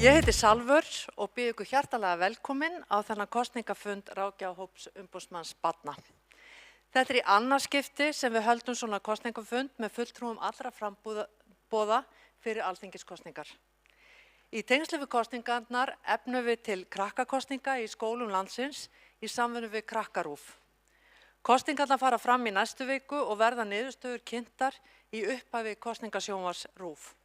Ég heiti Salvör og býð ykkur hjartalega velkomin á þennan kosningafund ráðgjafahóps umboðsmanns barna. Þetta í annað skipti sem við höldum svona kosningafund með fulltrúum allra framboða fyrir alþingiskosningar. Í tengsli við kosningarnar efnum við til krakkakosninga í skólum landsins í samvinnu við Krakkarúf. Kosningarnar fara fram í næstu viku og verða niðurstöður kynntar í upphafi kosningasjónvarps RÚV.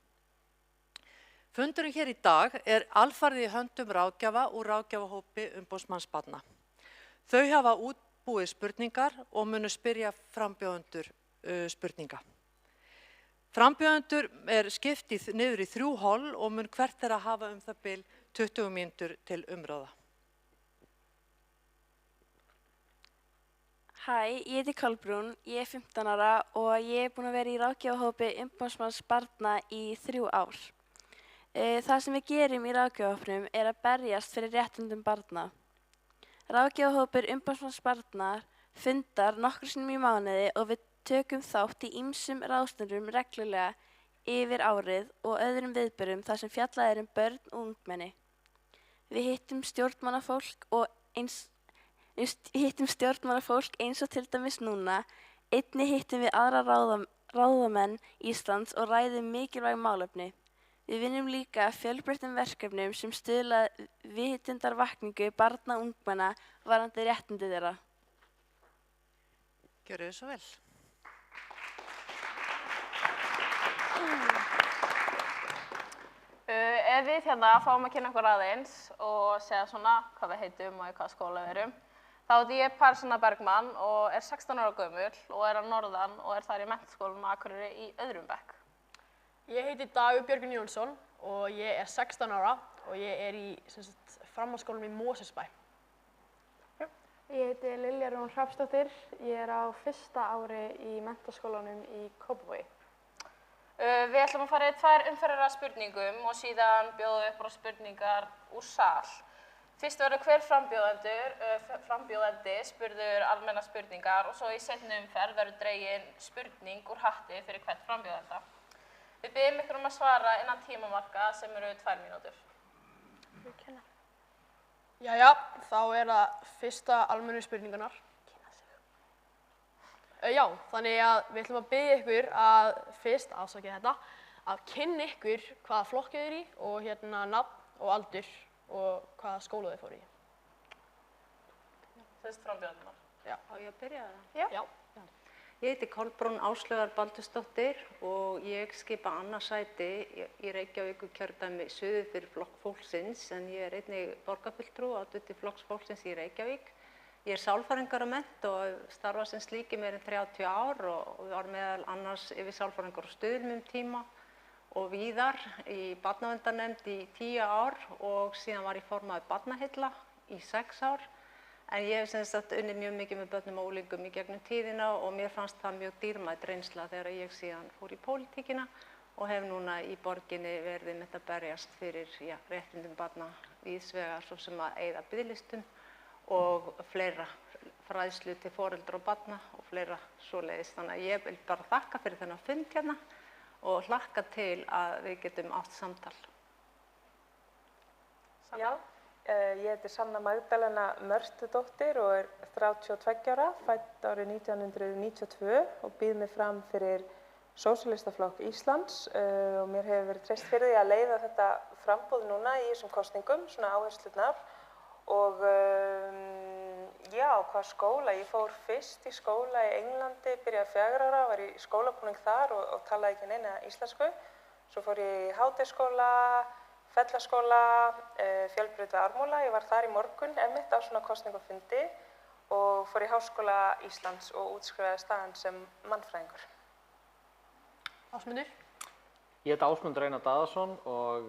Fundurinn hér í dag alfarið í höndum ráðgjafa úr ráðgjafahópi umboðsmanns barna. Þau hafa útbúið spurningar og munu spyrja frambjóðendur spurninga. Frambjóðendur skipt niður í 3 hol og mun hvert þeirra hafa það bil 20 mínútur til umræða. Hæ, ég heiti Kolbrún, ég 15 ára og ég búin að vera í ráðgjafahópi umboðsmanns barna í 3 ár. Það sem við gerum í ráðgjafahópnum að berjast fyrir réttindum barna. Ráðgjafahópur umboðsmanns barna fundar nokkrum sinnum í mánuði og við tökum þátt í ýmsum ráðstefnum reglulega yfir árið og öðrum viðburðum þar sem fjallað um börn og ungmenni. Við hittum stjórnmálafólk eins og til dæmis núna. Einnig hittum við aðra ráðamenn Íslands og ræðum mikilvæg málefni. Við vinnum líka fjölbreyttum verkefnum sem stuðla vitundarvakningu barna og ungmenna varðandi réttindi þeirra. Gjörið þið svo vel. Ef við hérna fáum að kynna okkur aðeins og segja svona hvað við heitum og í hvaða skóla við erum, þá heiti ég Persóna Bergmann og 16 ára gömul og á norðan og þar í Menntaskólanum á Akureyri í öðrum bekk. Ég heiti Dagur Björgvin Jónsson og ég 16 ára og ég í framhaldsskólanum í Mosfellsbæ. Ég heiti Lilja Rún Hrafnsdóttir, ég á 1. ári í Menntaskólanum í Kópavogi. Við ætlum að fara í 2 umferðir af spurningum og síðan bjóða upp á spurningar úr sal. Fyrst verður hver frambjóðandi spurður almennar spurningar og svo í seinni umferð verður dregin spurning úr hatti fyrir hvern frambjóðanda. Við biðjum ykkur að svara innan tímamarka sem eru 2 mínútur. Jæja, þá það fyrsta almennu spurningarnar. Já, þannig að við ætlum að biðja ykkur að fyrst, að kynna ykkur hvaða flokk þið í og nafn og aldur og hvaða skóla þið fóru í. Fyrst frambjóðandirnar. Já. Á ég að byrja það? Já. Ég heiti Kolbrún Áslaugar Baldursdóttir og ég skipa annað sæti í Reykjavíkurkjördæmi suður fyrir Flokk fólksins en ég einnig borgarfulltrúi á oddviti Flokks fólksins í Reykjavík. Ég sálfræðingaramennt og starfa sem slík í meira en 30 ár og var meðal annars yfir sálfræðingar og stuðlum tíma og víðar í barnaverndarnefnd í 10 ár og síðan var ég formaður Barnaheilla í 6 ár. En ég hef unnið mjög mikið með börnum og unglingum í gegnum tíðina og mér fannst það mjög dýrmæt reynsla þegar ég síðan fór í pólitíkina og hef núna í borginni verið með þetta berjast fyrir réttindum barna víðs vegar svo sem að eyða biðlistum og fleira fræðslu til foreldra og barna og fleira svoleiðis. Þannig að ég vil bara þakka fyrir þennan fund hérna og hlakka til að við getum átt samtal. Já. Ég heiti Sanna Magdalena Mörtudóttir og 32 ára, fædd árið 1992 og býð mig fram fyrir Sósíalistaflokk Íslands og mér hefur verið treyst fyrir því að leiða þetta framboð núna í þessum kosningum, svona áherslurnar og hvað skóla? Ég fór fyrst í skóla í Englandi, byrjaði 4 ára, var í skólabúning þar og talaði ekki neina íslensku. Svo fór ég í Hádegisskóla, Fellaskóla, Fjölbraut við Ármúla. Ég var þar í morgun einmitt á svona kosningafundi og fór í Háskóla Íslands og útskrifaði staðan sem mannfræðingur. Ásmundur? Ég heiti Ásmundur Einar Daðason og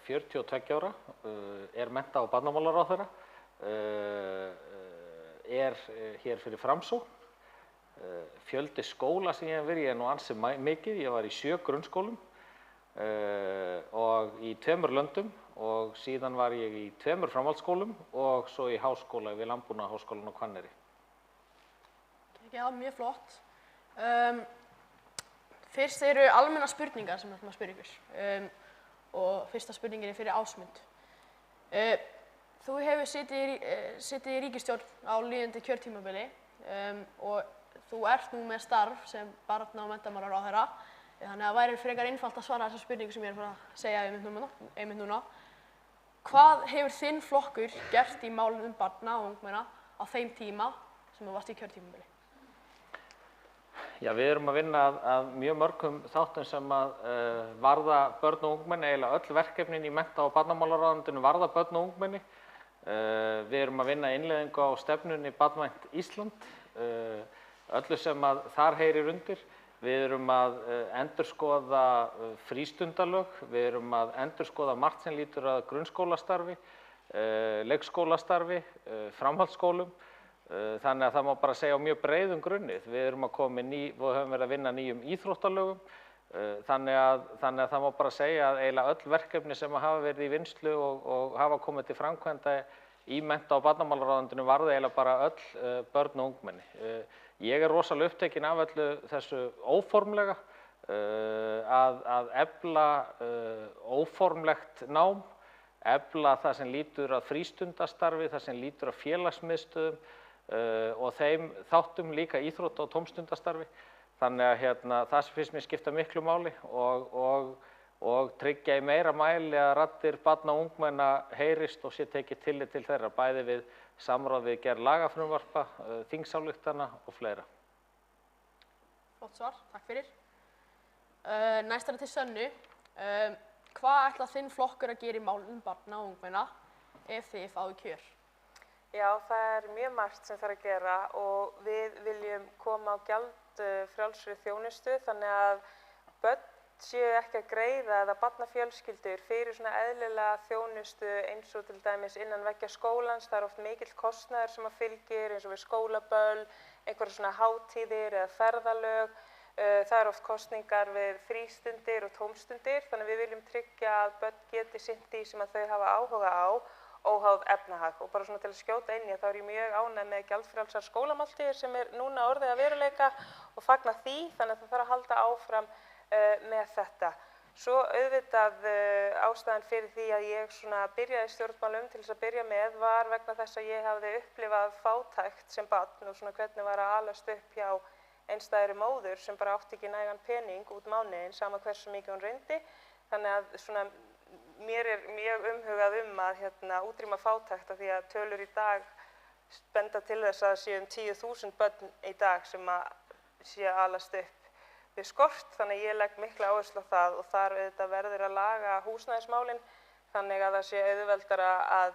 42 ára, mennta- og barnamálaráðherra, hér fyrir Framsókn Fjöldi skóla sem ég hef verið, ég er nú ansi mikið, ég var í 7 grunnskólum og í 2 löndum og síðan var ég í 2 framhaldsskólum og svo í háskóla við Landbúnaðarháskólann á Hvanneyri. Já, mjög flott. Fyrst eru almennar spurningar sem við ætlum að spyrja ykkur og fyrsta spurningin er fyrir Ásmund. Þú hefur setið í ríkisstjórn á líðandi kjörtímabili og þú ert nú með starf sem barna- og menntamálaráðherra, þannig að það væri frekar einfalt að svara þessar spurningu sem ég er að fara að segja einmitt núna. Hvað hefur þinn flokkur gert í málum barna og ungmenna á þeim tíma sem þú varst í kjörtímabili? Já, við erum að vinna að mjög mörgum þáttum sem að varða börn og ungmenni, eiginlega öll verkefnin í mennta- og barnamálaráðuneytinu varða börn og ungmenni. Við erum að vinna innleiðingu á stefnunni Barnvænt Ísland, öllu sem að þar heyrir undir. Við erum að endurskoða frístundalög, við erum að endurskoða margt sem lýtur að grunnskólastarfi, leikskólastarfi, framhaldsskólum. Þannig að það má bara segja á mjög breiðum grunni. Við erum að koma við höfum verið að vinna nýjum íþróttalögum. Þannig að það má bara segja að eiginlega öll verkefni sem hafa verið í vinnslu og hafa komið til framkvæmda í mennta- og barnamálaráðuneytinu varða eiginlega bara öll börn og ungmenni. Ég er rosalega upptekinn af öllu þessu óformlega, að efla óformlegt nám, efla það sem lýtur að frístundastarfi, það sem lýtur að félagsmiðstöðum og þeim þáttum líka íþrótta- og tómstundastarfi. Þannig að það sem finnst mér skipta miklu máli og tryggja í meira mæli að raddir barna og ungmenna heyrist og sé tekið tillit til þeirra, bæði við samráð við gerð lagafrumvarpa, þingsályktana og fleira. Flott svar, takk fyrir. Næst er það til Sönnu. Hvað ætlar þinn flokkur að gera í málum barna og ungmenna ef þið fáið kjör? Já, það er mjög margt sem þarf að gera og við viljum koma á gjaldfrjálsri þjónustu þannig að börn séu ekki að greiða eða barnafjölskyldur fyrir svona eðlilega þjónustu eins og til dæmis innan veggja skólans. Það er oft mikill kostnaður sem að fylgir eins og við skólaböll, einhverja svona hátíðir eða ferðalög. Það er oft kostningar við frístundir og tómstundir, þannig að við viljum tryggja að börn geti sinnt því sem að þau hafa áhuga á, óháð efnahag. Og bara svona til að skjóta inn í þá er ég mjög ánægð með gjaldfrjálsar skólamáltíðir sem er núna orðið að veruleika og fagna því, þannig að það þarf að halda áfram með þetta. Svo auðvitað ástæðan fyrir því að ég svona byrjaði í stjórnmálum til þess að byrja með var vegna þess að ég hafði upplifað fátækt sem barn og svona hvernig var að alast upp hjá einstæðri móður sem bara átti ekki nægan pening út mánuðinn, sama hversu mikið hún reyndi. Þannig að svona mér er mjög umhugað að útrýma fátækt af því að tölur í dag benda til þess að séu 10.000 börn í dag sem að séu að alast upp við skort, þannig að ég legg mikla áherslu á það og þar auðvitað verður að laga húsnæðismálin þannig að það sé auðveldara að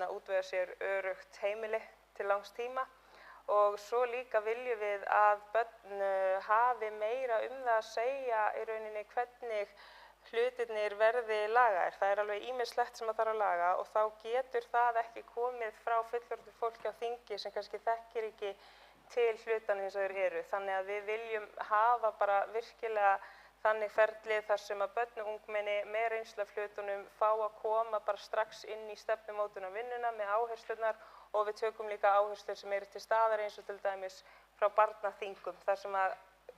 útvega sér öruggt heimili til langs tíma. Og svo líka viljum við að börn hafi meira það að segja í rauninni hvernig hlutirnir verði lagaðir. Það er alveg ýmislegt sem að þarf að laga og þá getur það ekki komið frá fullorðnu fólki á þingi sem kannski þekkir ekki til hlutan eins og þeir eru. Þannig að við viljum hafa bara virkilega þannig ferli þar sem að börn og ungmenni með reynslu af hlutunum fá að koma bara strax inn í stefnumótunarvinnuna með áherslurnar og við tökum líka áherslur sem eru til staðar eins og til dæmis frá barnaþingum þar sem að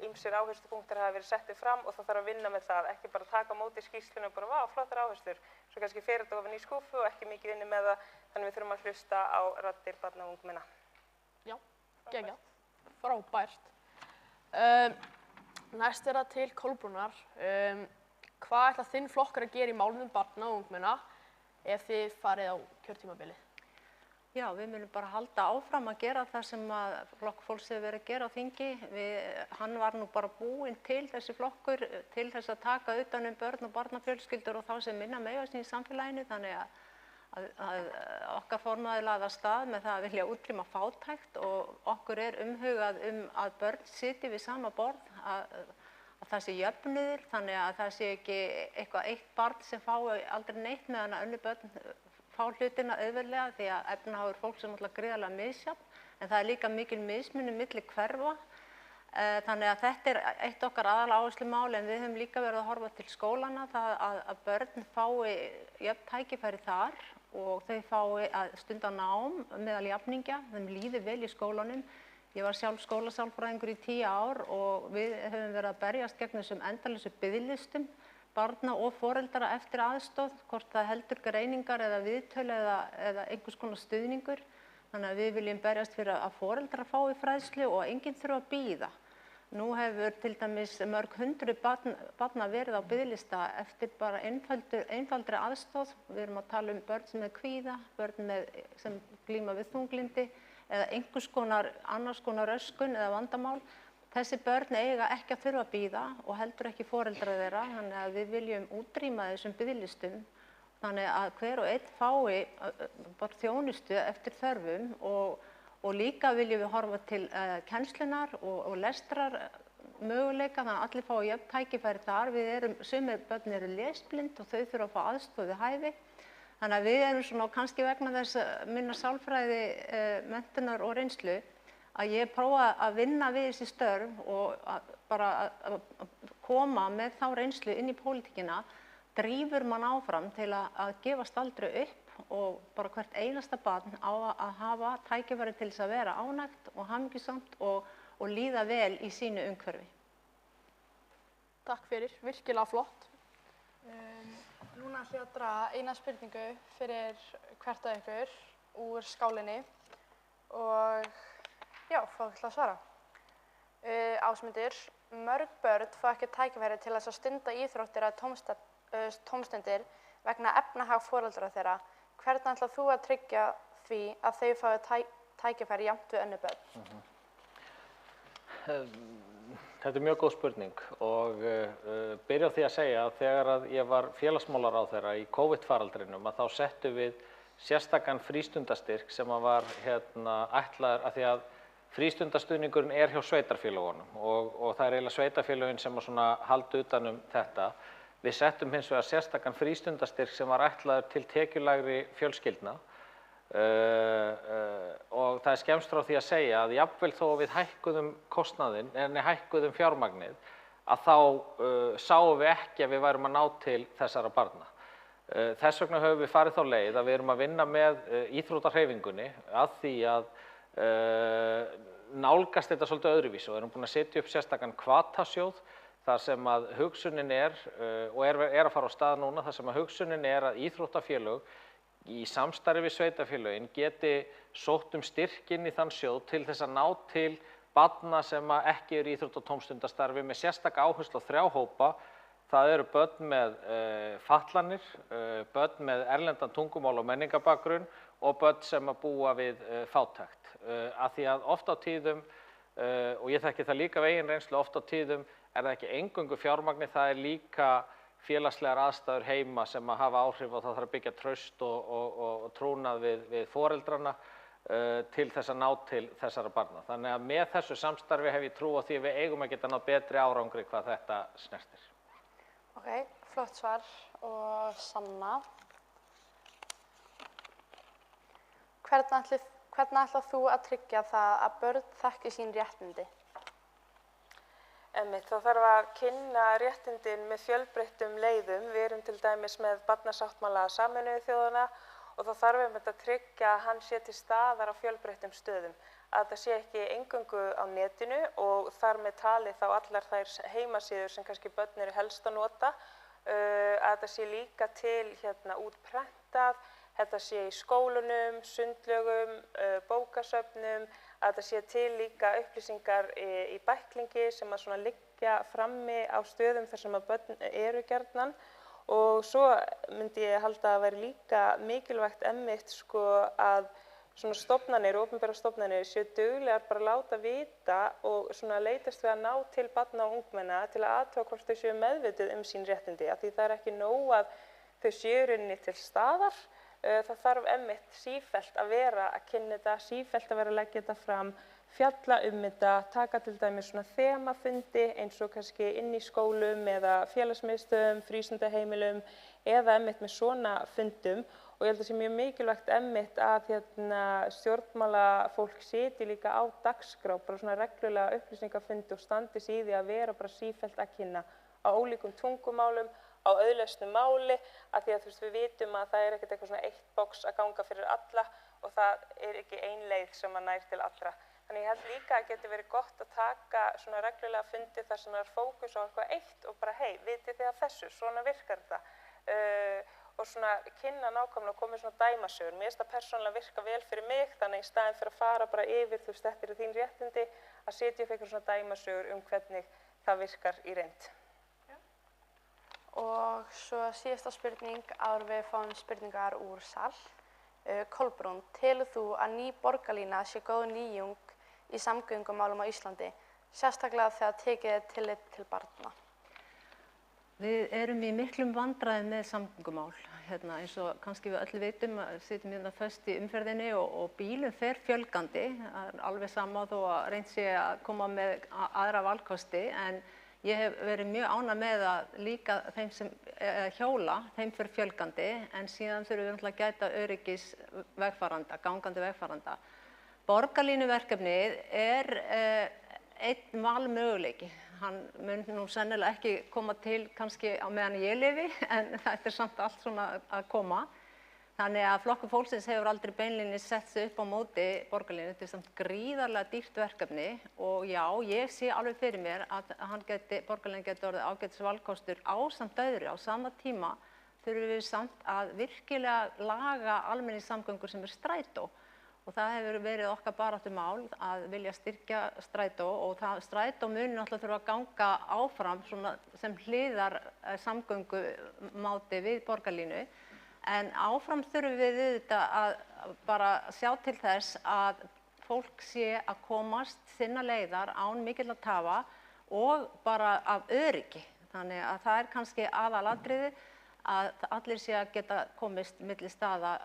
ýmsir áherslupunktar hafa verið settir fram og það þarf að vinna með það, ekki bara taka á móti skýrslunum og bara vá, flottar áherslur, svo kannski fer þetta ofan í skúffu og ekki mikið inni með það, þannig við þurfum að hlusta á raddir barna og ungmenna. Já, geggjað, frábært. Næst er það til Kolbrúnar. Hvað ætlar þinn flokkur að gera í málum barna og ungmenna ef þið farið á kjörtímabilið? Já, við munum bara halda áfram að gera það sem að flokk fólks hefur verið að gera á þingi. Hann var nú bara búinn til þessi flokkur til þess að taka utan börn og barnafjölskyldur og þá sem minna mega sín í samfélaginu. Þannig að okkar formaður lagði af stað með það að vilja útrýma fátækt og okkur er umhugað að börn sitji við sama borð, að það sé jöfnuður, þannig að það sé ekki eitthvað eitt barn sem fái aldrei neitt meðan að önnur börn fá hlutina auðveldlega því að efnahagur fólk sem alltaf gríðarlega misjafn en það er líka mikil mismunur milli hverfa Þannig að þetta eitt okkar aðaláherslumál, en við höfum líka verið að horfa til skólana, það að börn fái jöfn tækifæri þar og þau fái að stunda nám meðal jafningja, þeim líði vel í skólanum. Ég var sjálf skólasálfræðingur í 10 ár og við höfum verið að berjast gegn þessum endalausu biðlistum barna og foreldra eftir aðstoð, hvort það heldur greiningar eða viðtöl eða einhvers konar stuðningur. Þannig að við viljum berjast fyrir að foreldrar fái fræðslu og enginn þurfa að bíða. Nú hefur til dæmis mörg hundruð barna verið á biðlista eftir bara einfaldri aðstoð. Við erum að tala börn sem er kvíða, börn sem glíma við þunglyndi eða annars konar röskun eða vandamál. Þessi börn eiga ekki að þurfa að bíða og heldur ekki foreldrar þeirra, þannig að við viljum útrýma þessum biðlistum. Þannig að hver og einn fái bara þjónustu eftir þörfum og líka viljum við horfa til kennslunar og lestrar möguleika, þannig að allir fái jöfn tækifæri þar. Sumir börn eru lesblind og þau þurfa að fá aðstoð við hæfi. Þannig að við erum svona kannski vegna þess minnar sálfræði menntunar og reynslu að ég prófa að vinna við þessi störf og bara að koma með þá reynslu inn í pólitíkina. Drífur mann áfram til að gefast aldrei upp og bara hvert einasta barn á að hafa tækifæri til þess að vera ánægt og hamingjusamt og líða vel í sínu umhverfi. Takk fyrir, virkilega flott. Núna ætlum ég að draga eina spurningu fyrir hvert af ykkur úr skálinni og já, fá ykkur til að svara. Ásmundur, mörg börn fá ekki tækifæri til þess að stunda íþróttir eða tómstundir vegna efnahag foreldra þeirra. Hvernig ætlar þú að tryggja því að þau fái tækifæri jafnt við önnur börn? Þetta mjög góð spurning og byrja á því að segja að þegar ég var félagsmálaráðherra í COVID-faraldrinum að þá settum við sérstakan frístundastyrk sem var ætlaður að því að frístundastuðningurinn hjá sveitarfélögunum og það eiginlega sveitarfélögin sem halda utan þetta. Við settum hins vegar sérstakan frístundastyrk sem var ætlaður til tekjulægri fjölskyldna og það skemmst frá því að segja að jafnvel þó við hækkuðum fjármagnið að þá sáum við ekki að við værum að ná til þessara barna. Þess vegna höfum við farið þá leið að við erum að vinna með íþróttahreyfingunni að því að nálgast þetta svolítið öðruvísi og erum búin að setja upp sérstakan hvatasjóð þar sem að hugsunin og að fara á stað núna, þar sem að hugsunin að íþróttafélög í samstarfi við sveitarfélögin geti sótt styrk inn í þann sjóð til þess að ná til barna sem ekki eru í íþrótta- og tómstundastarfi með sérstaka áherslu á 3 hópa. Það eru börn með fatlanir, börn með erlendan tungumál og menningarbakgrunn og börn sem að búa við fátækt. Af því að oft á tíðum, og ég þekki það líka af eigin reynslu, oft á tíðum það ekki eingöngu fjármagni, það líka félagslegar aðstæður heima sem að hafa áhrif og það þarf að byggja traust og trúnað við foreldrana til þess að ná til þessara barna. Þannig að með þessu samstarfi hef ég trú á því að við eigum að geta náð betri árangri hvað þetta snertir. Ok, flott svar. Og Sanna, hvernig ætlar þú að tryggja það að börn þekki sín réttindi? Það þarf að kynna réttindin með fjölbreyttum leiðum. Við erum til dæmis með barnasáttmála Sameinuðu þjóðanna og þá þarf að tryggja að hann sé til staðar á fjölbreyttum stöðum. Að það sé ekki eingöngu á netinu og þar með talið þá allar þær heimasíður sem kannski börn eru helst að nota. Að það sé líka til útprentað, þetta sé í skólunum, sundlaugum, bókasöfnum, að það sé til líka upplýsingar í bæklingi sem að liggja frammi á stöðum þar sem að börn eru gjarnan. Og svo myndi ég halda að vera líka mikilvægt einmitt að stofnanir, opinberar stofnanir séu duglegar bara að láta vita og leitast við að ná til barna og ungmenna til að athuga hvort þau séu meðvituð sín réttindi. Af því það er ekki nóg að þau séu í rauninni til staðar. Það þarf einmitt sífellt að vera að kynna þetta, sífellt að vera að leggja þetta fram, fjalla þetta, taka til dæmis þemafundi eins og kannski inn í skólum eða félagsmiðstöðum, frístundaheimilum eða einmitt með svona fundum og ég held að það sé mjög mikilvægt einmitt að stjórnmálafólk sitji líka á dagskrá, bara svona reglulega upplýsingafundi og standi sig í því að vera bara sífellt að kynna á ólíkum tungumálum, á auðlesnu máli, af því að við vitum að það ekkert eitthvað svona eitt box að ganga fyrir alla og það ekki ein leið sem að nær til allra. Þannig ég held líka að geti verið gott að taka svona reglulega fundi þar sem er fókus á eitthvað eitt og bara hei, vitið þið af þessu, svona virkar þetta. Og svona kynna nákvæmlega og komið svona dæmasögur. Mér finnst það persónulega virka vel fyrir mig, þannig í staðinn fyrir að fara bara yfir, þetta eru þín réttindi, að setja upp eitthvað svona dæmasögur hvernig það virkar í reynd. Og svo síðasta spurning áður við fáum spurningar úr sal. Kolbrún, telur þú að ný borgarlína sé góð nýjung í samgöngumálum á Íslandi, sérstaklega þegar tekið er tillit til barna? Við erum í miklum vandræðum með samgöngumál. Eins og kannski við öll vitum, sitjum hérna föst í umferðinni og bílum fer fjölgandi. Það er alveg sama þó að reynt sé að koma með aðra valkosti, en ég hef verið mjög ánægð með að líka þeim sem hjóla, þeim fer fjölgandi, en síðan þurfum við náttúrulega að gæta öryggis vegfarenda, gangandi vegfarenda. Borgarlínuverkefnið er einn valmöguleiki. Hann mun nú sennilega ekki koma til kannski á meðan ég lifi, en þetta samt allt svona að koma. Þannig að Flokkur fólksins hefur aldrei beinlínis sett sig upp á móti borgarlínu. Þetta er samt gríðarlega dýrt verkefni og já, ég sé alveg fyrir mér að borgarlínan geti orðið ágætis valkostur ásamt öðru. Á sama tíma þurfum við samt að virkilega laga almenningssamgöngur sem er strætó. Og það hefur verið okkar baráttumál að vilja styrkja strætó og strætó muni náttúrulega þurfa að ganga áfram sem hliðar samgöngumáti við borgarlínu. En áfram þurfum við auðvitað að bara sjá til þess að fólk sé að komast sinna leiðar án mikilla tafa og bara af öryggi. Þannig að það er kannski aðalatriði að allir sé að geta komist milli staða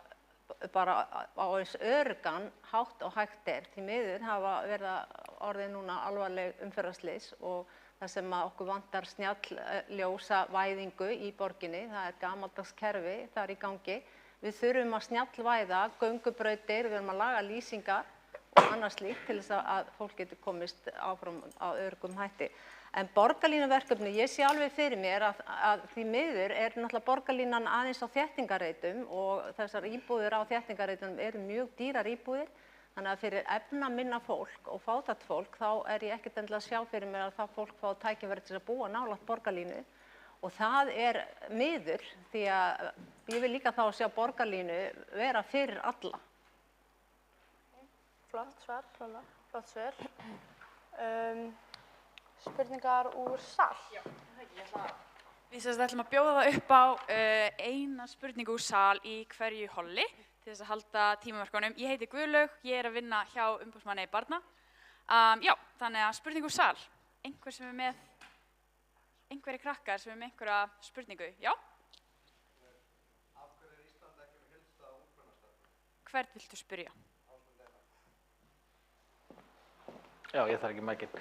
bara á eins öruggan hátt og hægt er. Því miður hafa verið orðið núna alvarleg umferðarslys og það sem að okkur vantar snjalljósavæðingu í borginni. Það er gamaldags kerfi, það er í gangi. Við þurfum að snjallvæða göngubrautir, við erum að laga lýsingar og annað slíkt til þess að fólk getur komist áfram á öruggum hætti. En borgarlínuverkefni, ég sé alveg fyrir mér að því miður er náttúrulega borgarlínan aðeins á þéttingarreitum og þessar íbúðir á þéttingarreitum eru mjög dýrar íbúðir. Þannig að fyrir efnaminna fólk og fátækt fólk þá er ég ekkert endilega að sjá fyrir mér að það fólk fá tækifæri til að búa nálægt borgarlínu og það er miður því að ég vil líka þá sjá borgarlínu vera fyrir alla. Flott svar, flott svar. Spurningar úr sal? Já, við ætlum að bjóða það upp á eina spurningu úr sal í hverju holli til þess að halda tímamörkunum. Ég heiti Guðlaug, ég er að vinna hjá umboðsmanni barna. Já, þannig að spurningu úr sal. Einhverjir krakkar sem er með einhverja spurningu? Já? Af hverju er Ísland ekki með heildstæða ungmennastefnu? Hvern viltu spyrja? Já, ég þarf ekki mækinn.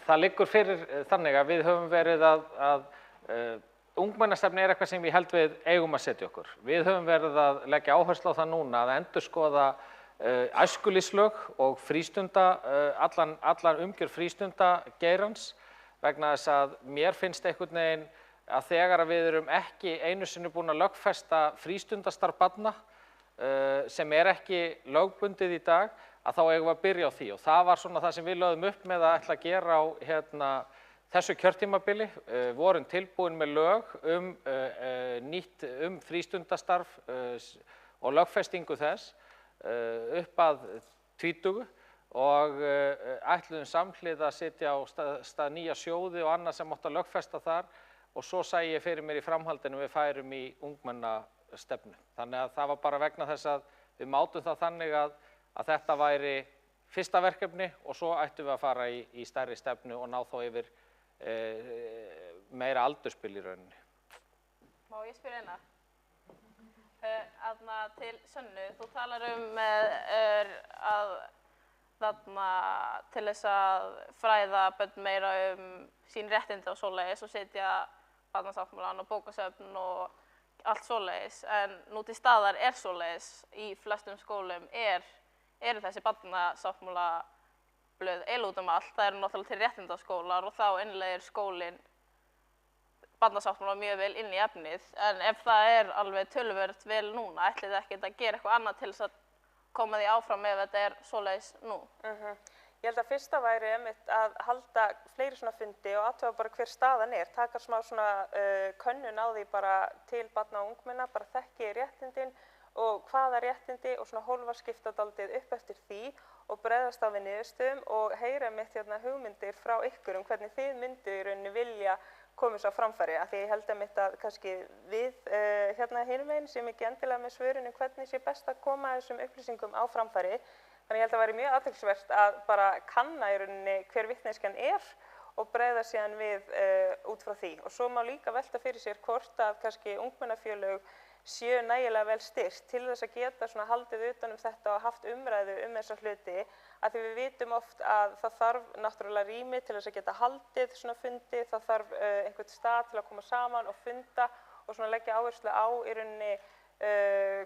Það liggur fyrir þannig að við höfum verið að ungmennastefna er eitthvað sem ég held við eigum að setja okkur. Við höfum verið að leggja áherslu á það núna að endurskoða æskulýðslög og allan umgjörð frístundageirans vegna þess að mér finnst einhvern veginn að þegar við erum ekki einu sinni búin að lögfesta frístundastarf barna sem er ekki lögbundið í dag, að þá eigum við að byrja á því og það var svona það sem við lögðum upp með að ætla að gera á þessu kjörtímabili. Vorum tilbúin með lög um frístundastarf og lögfestingu þess upp að 20 og ætluðum samhliða að setja á stað nýja sjóði og annað sem átti að lögfesta þar og svo sæi ég fyrir mér í framhaldinu við færum í ungmennastefnu. Þannig að það var bara vegna þess að við mátum það þannig að þetta væri fyrsta verkefni og svo ættum við að fara í stærri stefnu og ná þá yfir meira aldurspil í rauninni. Má ég spyrja eina? Til Sönnu, þú talar til þess að fræða börn meira sín réttindi og svoleiðis og setja barnasáttmálann og bókasöfn og allt svoleiðis, en nú til staðar er svoleiðis í flestum skólum eru þessi barnasáttmálablöð út um allt. Það eru náttúrulega til réttindaskólar og þá innleiðir skólinn barnasáttmála mjög vel inn í efnið. En ef það er alveg töluvert vel núna, ætlið þið ekkert að gera eitthvað annað til þess að koma því áfram ef þetta er svoleiðis nú? Ég held að fyrsta væri einmitt að halda fleiri svona fundi og athuga bara hver staðan er, taka smá svona könnun á því bara til barna og ungmenna, bara þekki réttindin og hvaða réttindi og svona hólfaskipta dálítið upp eftir því og bregðast á við niðurstöðum og heyra einmitt hugmyndir frá ykkur hvernig þið myndu í rauninni vilja komið svo á framfæri. Af því ég held einmitt að kannski við hinum megin sem ekki endilega með svörunum hvernig sé best að koma þessum upplýsingum á framfæri. Þannig ég held að það væri mjög athyglisvert að bara kanna í rauninni hver vitneskjan er og bregða síðan við út frá því. Og svo má líka velta fyrir sér hvort að kannski ungmennafélög séu nægilega vel styrkt til þess að geta svona haldið utan þetta og haft umræðu þessa hluti. Af því við vitum oft að það þarf náttúrulega rými til þess að geta haldið svona fundi, það þarf einhvern stað til að koma saman og funda og svona leggja áherslu á í rauninni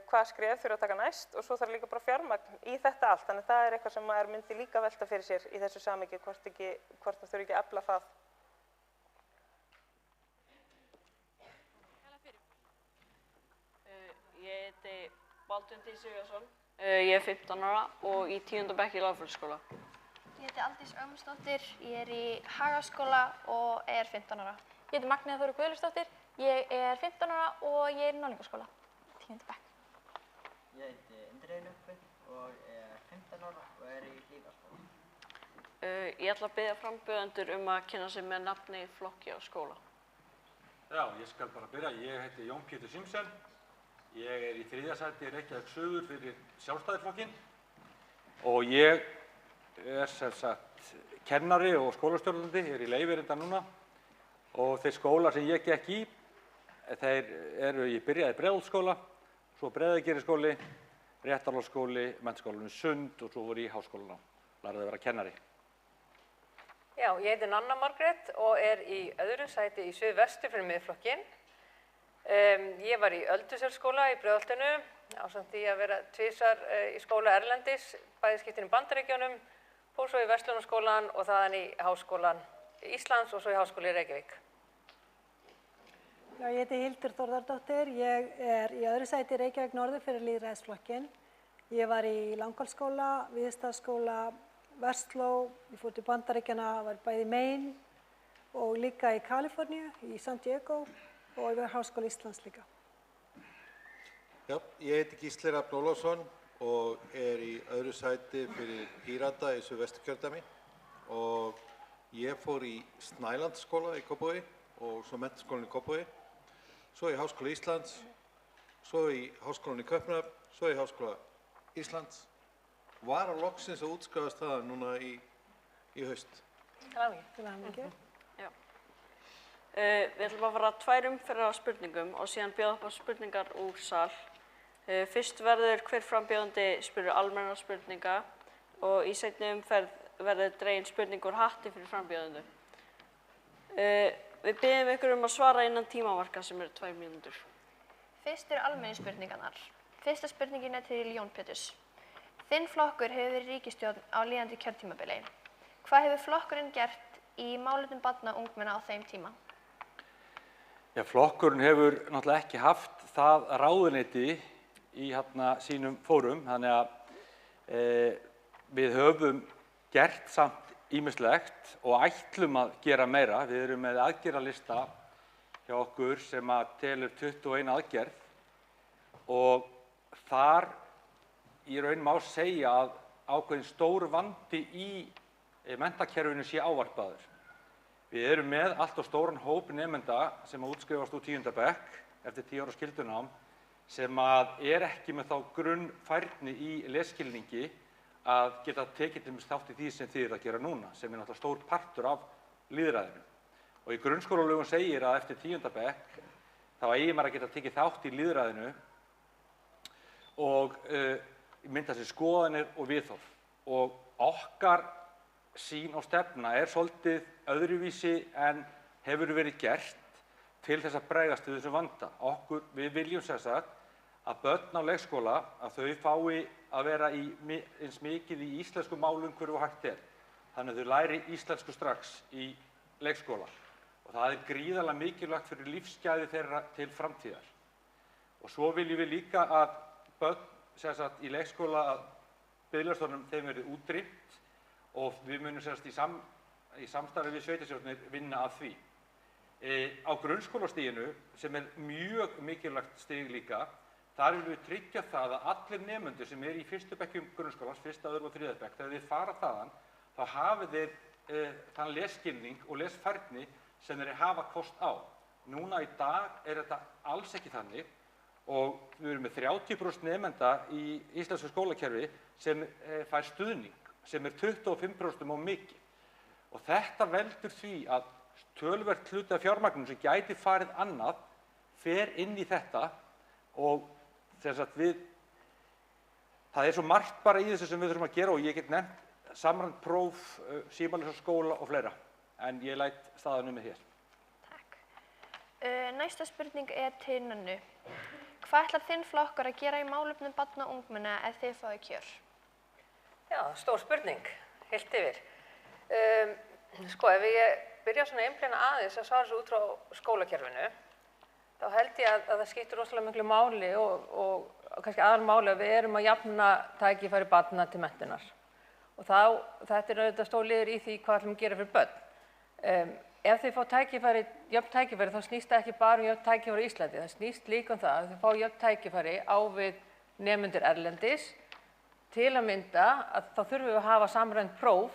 hvað skref þurfa að taka næst og svo þarf líka bara fjármagn í þetta allt. Þannig að það er eitthvað sem maður myndi líka velta fyrir sér í þessu samhengi, hvort það þurfi ekki að efla það. Ég heiti Baldvin T. Sigurðsson, ég er 15 ára og í 10. bekk í Lagfélagsskóla. Ég heiti Aldís Ögmundsdóttir, ég er í Hagaskóla og er 15 ára. Ég heiti Magnea Þóra Guðlaugsdóttir, ég er 15 ára og ég er í Norðlingaskóla, 10. bekk. Ég heiti Indriði Nökkvi og er 15 ára og er í Hlíðarskóla. Ég ætla að biðja frambjóðendur að kynna sig með nafni, flokki og skóla. Já, ég skal bara byrja. Ég heiti Jón Pétur Simsen. Ég er í 3. sæti Reykjavík Suður fyrir Sjálfstæðisflokkinn og ég er sem sagt kennari og skólastjórnandi, ég er í leyfi reynda núna og þeir skólar sem ég gekk í, ég byrjaði í Breiðholtsskóla, svo Breiðagerðisskóli, Réttarholtsskóli, Menntaskólinn Sund og svo voru ég í háskólanám, lærði að vera kennari. Já, ég heiti Nanna Margrét og er í öðru sæti í Suðvestur fyrir Miðflokkinn. Ég var í Ölduselsskóla í Breiðholtinu, ásamt því að vera tvisvar í skóla erlendis, bæði skiptin í Bandaríkjunum, fór svo í Verslunarskólann og þaðan í Háskólann Íslands og svo í Háskóla í Reykjavík. Já, ég heiti Hildur Þórðardóttir, ég er í öðru sæti í Reykjavík Norður fyrir Lýðræðisflokkinn. Ég var í Langholtsskóla, Víðistaðaskóla, Versló, ég fór til Bandaríkjanna, var bæði í Maine og líka í Kaliforníu, í San Diego. Og ég var Háskóla Íslands líka. Já, ég heiti Gísli Rafn Ólafsson og er í öðru sæti fyrir Pírata í Suðvesturkjördæmi og ég fór í Snælandsskóla í Kópavogi og svo Menntaskólann í Kópavogi, svo í Háskóla Íslands, svo í Háskólann í Kaupmannahöfn, svo í Háskóla Íslands. Var að loksins að útskrifast það núna í haust. Til hamingju. Við ætlum að fara 2 umferðir af spurningum og síðan bjóða upp á spurningar úr sal. Fyrst verður hver frambjóðandi spyrur almennar spurninga og í seinni umferð verður dregin spurning úr hatti fyrir frambjóðendur. Við biðjum ykkur að svara innan tímamarka sem eru 2 mínútur. Fyrst eru almennu spurningarnar. Fyrsta spurningin er til Jón Péturs. Þinn flokkur hefur verið ríkisstjórn á líðandi kjörtímabili. Hvað hefur flokkurinn gert í málefnum barna og ungmenna á þeim tíma? Já, flokkurinn hefur náttúrulega ekki haft það ráðuneyti í sínum fórum, þannig að við höfum gert samt ýmislegt og ætlum að gera meira. Við erum með aðgerðalista hjá okkur sem telur 21 aðgerð og þar í raun má segja að ákveðin stór vandi í menntakerfinu sé ávarpaður. Við erum með allt of stóran hóp nemenda sem útskrifast úr 10. bekk eftir 10 ára skyldunám sem er ekki með þá grunnfærni í lesskilningi að geta tekið þátt í því sem þið eru að gera núna, sem er náttúrulega stór partur af lýðræðinu. Og í grunnskólalögum segir að eftir 10. bekk þá eigi maður að geta tekið þátt í lýðræðinu og mynda sér skoðanir og viðhorf. Og okkar sýn og stefna er svolítið öðruvísi en hefur verið gert til þess að bregðast við þessum vanda. Við viljum sem sagt að börn á leikskóla, að þau fái að vera eins mikið í íslensku málumhverfi og hægt er. Þannig að þau læri íslensku strax í leikskóla. Og það er gríðarlega mikilvægt fyrir lífsgæði þeirra til framtíðar. Og svo viljum við líka að börn sem sagt í leikskóla að biðlastofnunum þeim verði útrýmt og við munum sem sagt í samstarfi við sveitarstjórnir vinna að því. Á grunnskólastiginu, sem er mjög mikilvægt stig líka, þar viljum við tryggja það að allir nemendur sem eru í fyrstu bekkjum grunnskólans, fyrsta, öðrum og þriðja bekk, þegar þeir fara þaðan, þá hafi þeir þann lesskilning og lesfærni sem þeir hafa kost á. Núna í dag er þetta alls ekki þannig og við erum með 30% nemenda í íslensku skólakerfi sem fær stuðning, sem er 25% of mikið. Og þetta veldur því að töluvert hluti af fjármagninu sem gæti farið annað fer inn í þetta og þess að það er svo margt bara í þessu sem við þurfum að gera og ég get nefnt samræmt próf, símalausa skóla og fleira. En ég læt staðan með hér. Takk. Næsta spurning er til Nönnu. Hvað ætlar þinn flokkur að gera í málefnum barna og ungmenna ef þið fáið kjör? Já, stór spurning, heilt yfir. Sko, ef ég byrja svona einblína aðeins að svara svo út frá skólakerfinu, þá held ég að það skiptir rosalega miklu máli og kannski aðalmáli að við erum að jafna tækifæri barna til menntunar. Og þetta er auðvitað stór liður í því hvað ætlum að gera fyrir börn. Ef þau fá jöfn tækifæri þá snýst það ekki bara jöfn tækifæri í Íslandi, það snýst líka það að þau fá jöfn tækifæri á við nemendur erlendis. Til að mynda að þá þurfum við að hafa samræmt próf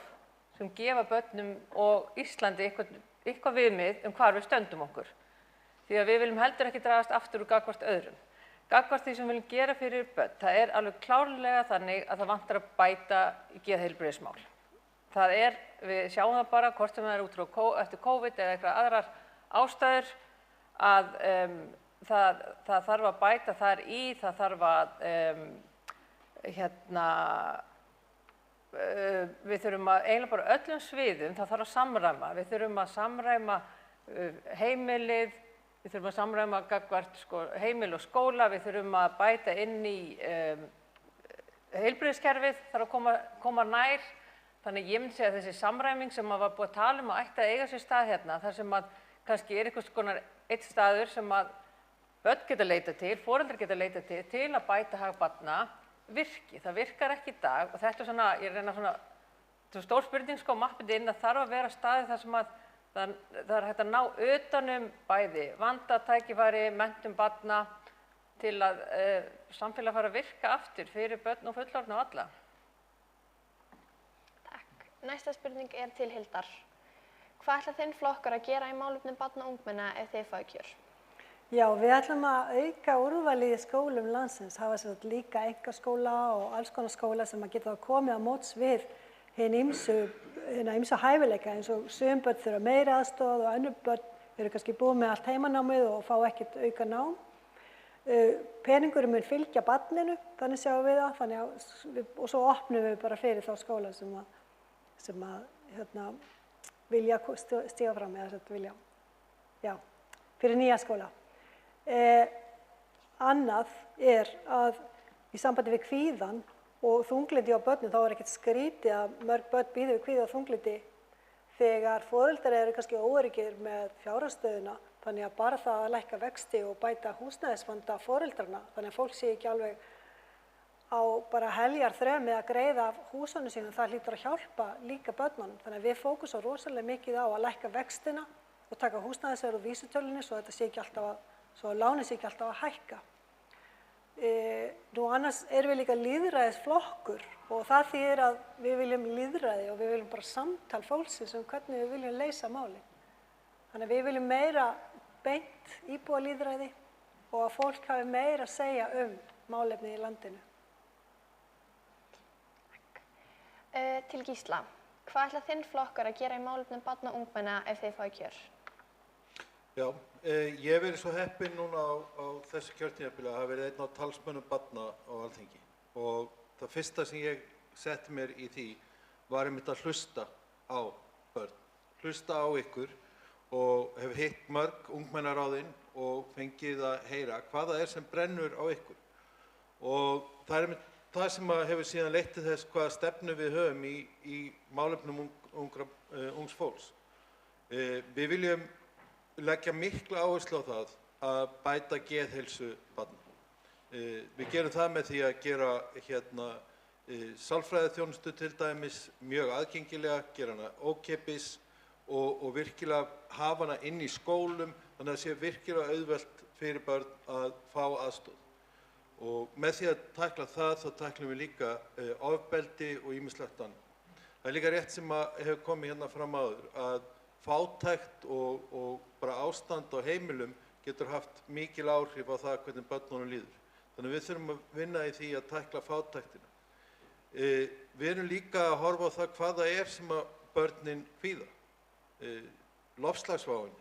sem gefa börnum og Íslandi eitthvað viðmið hvar við stöndum okkur. Því að við viljum heldur ekki dragast aftur úr gagnvart öðrum. Gagnvart því sem við viljum gera fyrir börn, það er alveg klárlega þannig að það vantar að bæta í geðheilbrigðismál. Við sjáum það bara hvort sem það er út frá eftir COVID eða eitthvað aðrar ástæður að það þarf að bæta þar í, það þarf að við þurfum að eiginlega bara öllum sviðum, það þarf að samræma. Við þurfum að samræma heimilið, við þurfum að samræma gagnvart heimili og skóla, við þurfum að bæta inn í heilbrigðiskerfið, þarf að koma nær. Þannig ég myndi segja að þessi samræming sem maður var búið að tala að ætti að eiga sér stað hérna, þar sem að kannski er einhvers konar einn staður sem að börn geta leita til, foreldrar geta leita til að bæta hag barna, virki. Það virkar ekki í dag og þetta er svona, ég reyna svona, þetta er stór spurning mappið inn að þarf að vera staði þar sem að það er hægt að ná utanum bæði vandatækifæri, menntun barna til að samfélag fara að virka aftur fyrir börn og fullorðna og alla. Næsta spurning er til Hildar. Hvað ætlar þinn flokkur að gera í málefnum barna og ungmenna ef þið fáið kjör? Já, við ætlum að auka úrvalið í skólum landsins, hafa líka einkaskóla og alls konar skóla sem að geta komið á móts við hina ýmsu hæfileika eins og sum börn þurfa meiri aðstoð og önnur börn eru kannski búið með allt heimanámið og fá ekkert auka nám. Peningurinn mun fylgja barninu, þannig sjáum við það, og svo opnum við bara fyrir þá skóla sem vilja stíga fram eða vilja, fyrir nýja skóla. Annað er að í sambandi við kvíðann og þunglyndi á börnum þá er ekkert skrítið að mörg börn bíða við kvíða og þunglyndi þegar foreldrar eru kannski óöruggir með fjárhagsstöðuna, þannig að bara það að lækka vexti og bæta húsnæðisvanda foreldrarna, þannig að fólk sé ekki alveg á bara heljarþrem með að greiða af húsunum sínum, það hlýtur að hjálpa líka börnunum. Þannig að við fókusum rosalega mikið á að lækka vextina og taka húsnæðisverð úr vísitölunni svo að lánin sé ekki alltaf að hækka. Nú annars erum við líka lýðræðisflokkur og það þýðir að við viljum lýðræði og við viljum bara samtal fólksins hvernig við viljum leysa máli. Þannig að við viljum meira beint íbúalýðræði og að fólk hafi meira að segja málefni í landinu. Til Gísla. Hvað ætlar þinn flokkur að gera í málefnum barna og ungmenna ef þið fáið kjör? Já, ég hef verið svo heppinn núna á þessu kjörtímabili að hafa verið einn á talsmönnum barna á Alþingi og það fyrsta sem ég setti mér í því var einmitt að hlusta á börn, hlusta á ykkur og hef hitt mörg ungmennaráðin og fengið að heyra hvað það sem brennur á ykkur. Og það það sem hefur síðan leitt til þess hvaða stefnu við höfum í málefnum ungs fólks. Við viljum leggja mikla áherslu á það að bæta geðheilsu barna. Við gerum það með því að gera sálfræðiþjónustu til dæmis mjög aðgengilega, gera hana ókeypis og virkilega hafa hana inn í skólum þannig að það sé virkilega auðvelt fyrir börn að fá aðstoð. Og með því að tækla það, þá tæklum við líka ofbeldi og ýmislegt annað. Það er líka rétt sem hefur komið hérna fram áður að fátækt og bara ástand á heimilum getur haft mikil áhrif á það hvernig börnunum líður. Þannig við þurfum að vinna í því að tækla fátæktina. Við erum líka að horfa á það hvað það sem að börnin kvíða. Loftslagsváin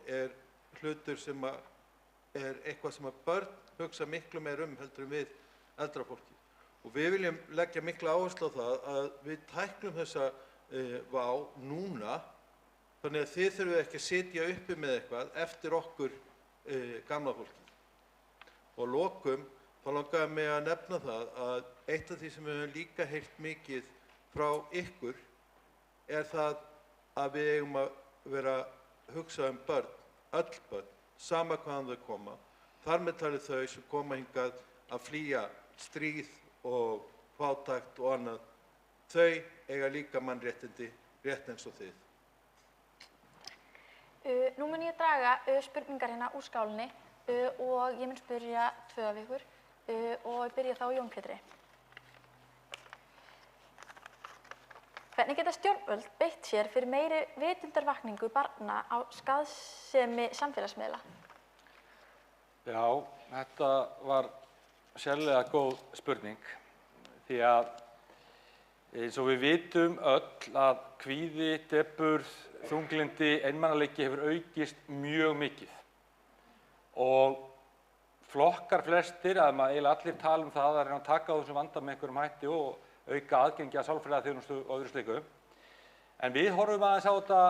hlutur sem er eitthvað sem að börn hugsa miklu meir heldur en við eldra fólki. Og við viljum leggja mikla áherslu á það að við tæklum þessa vá núna þannig að þið þurfum ekki að sitja uppi með eitthvað eftir okkur gamla fólki. Og að lokum þá langaði mig að nefna það að eitt af því sem við höfum líka heyrt mikið frá ykkur það að við eigum að vera að hugsa börn, öll börn, sama hvaðan þau koma. Þar með talið þau sem koma hingað að flýja stríð og fátækt og annað. Þau eiga líka mannréttindi, rétt eins og þið. Nú mun ég draga spurningar hérna úr skálinni og ég mun spyrja 2 af ykkur og ég byrja þá Jón Pétri. Hvernig geta stjórnvöld beitt sér fyrir meiri vitundarvakningu barna á skaðsemi samfélagsmiðla? Já, þetta var sérlega góð spurning því að eins og við vitum öll að kvíði, depurð, þunglyndi, einmanaleiki hefur aukist mjög mikið. Og flokkar flestir, að maður eiginlega allir tala um það að reyna að taka á þessum vanda með einhverjum hætti og auka aðgengi að sálfræðiþjónustu og öðru slíku. En við horfum aðeins á þetta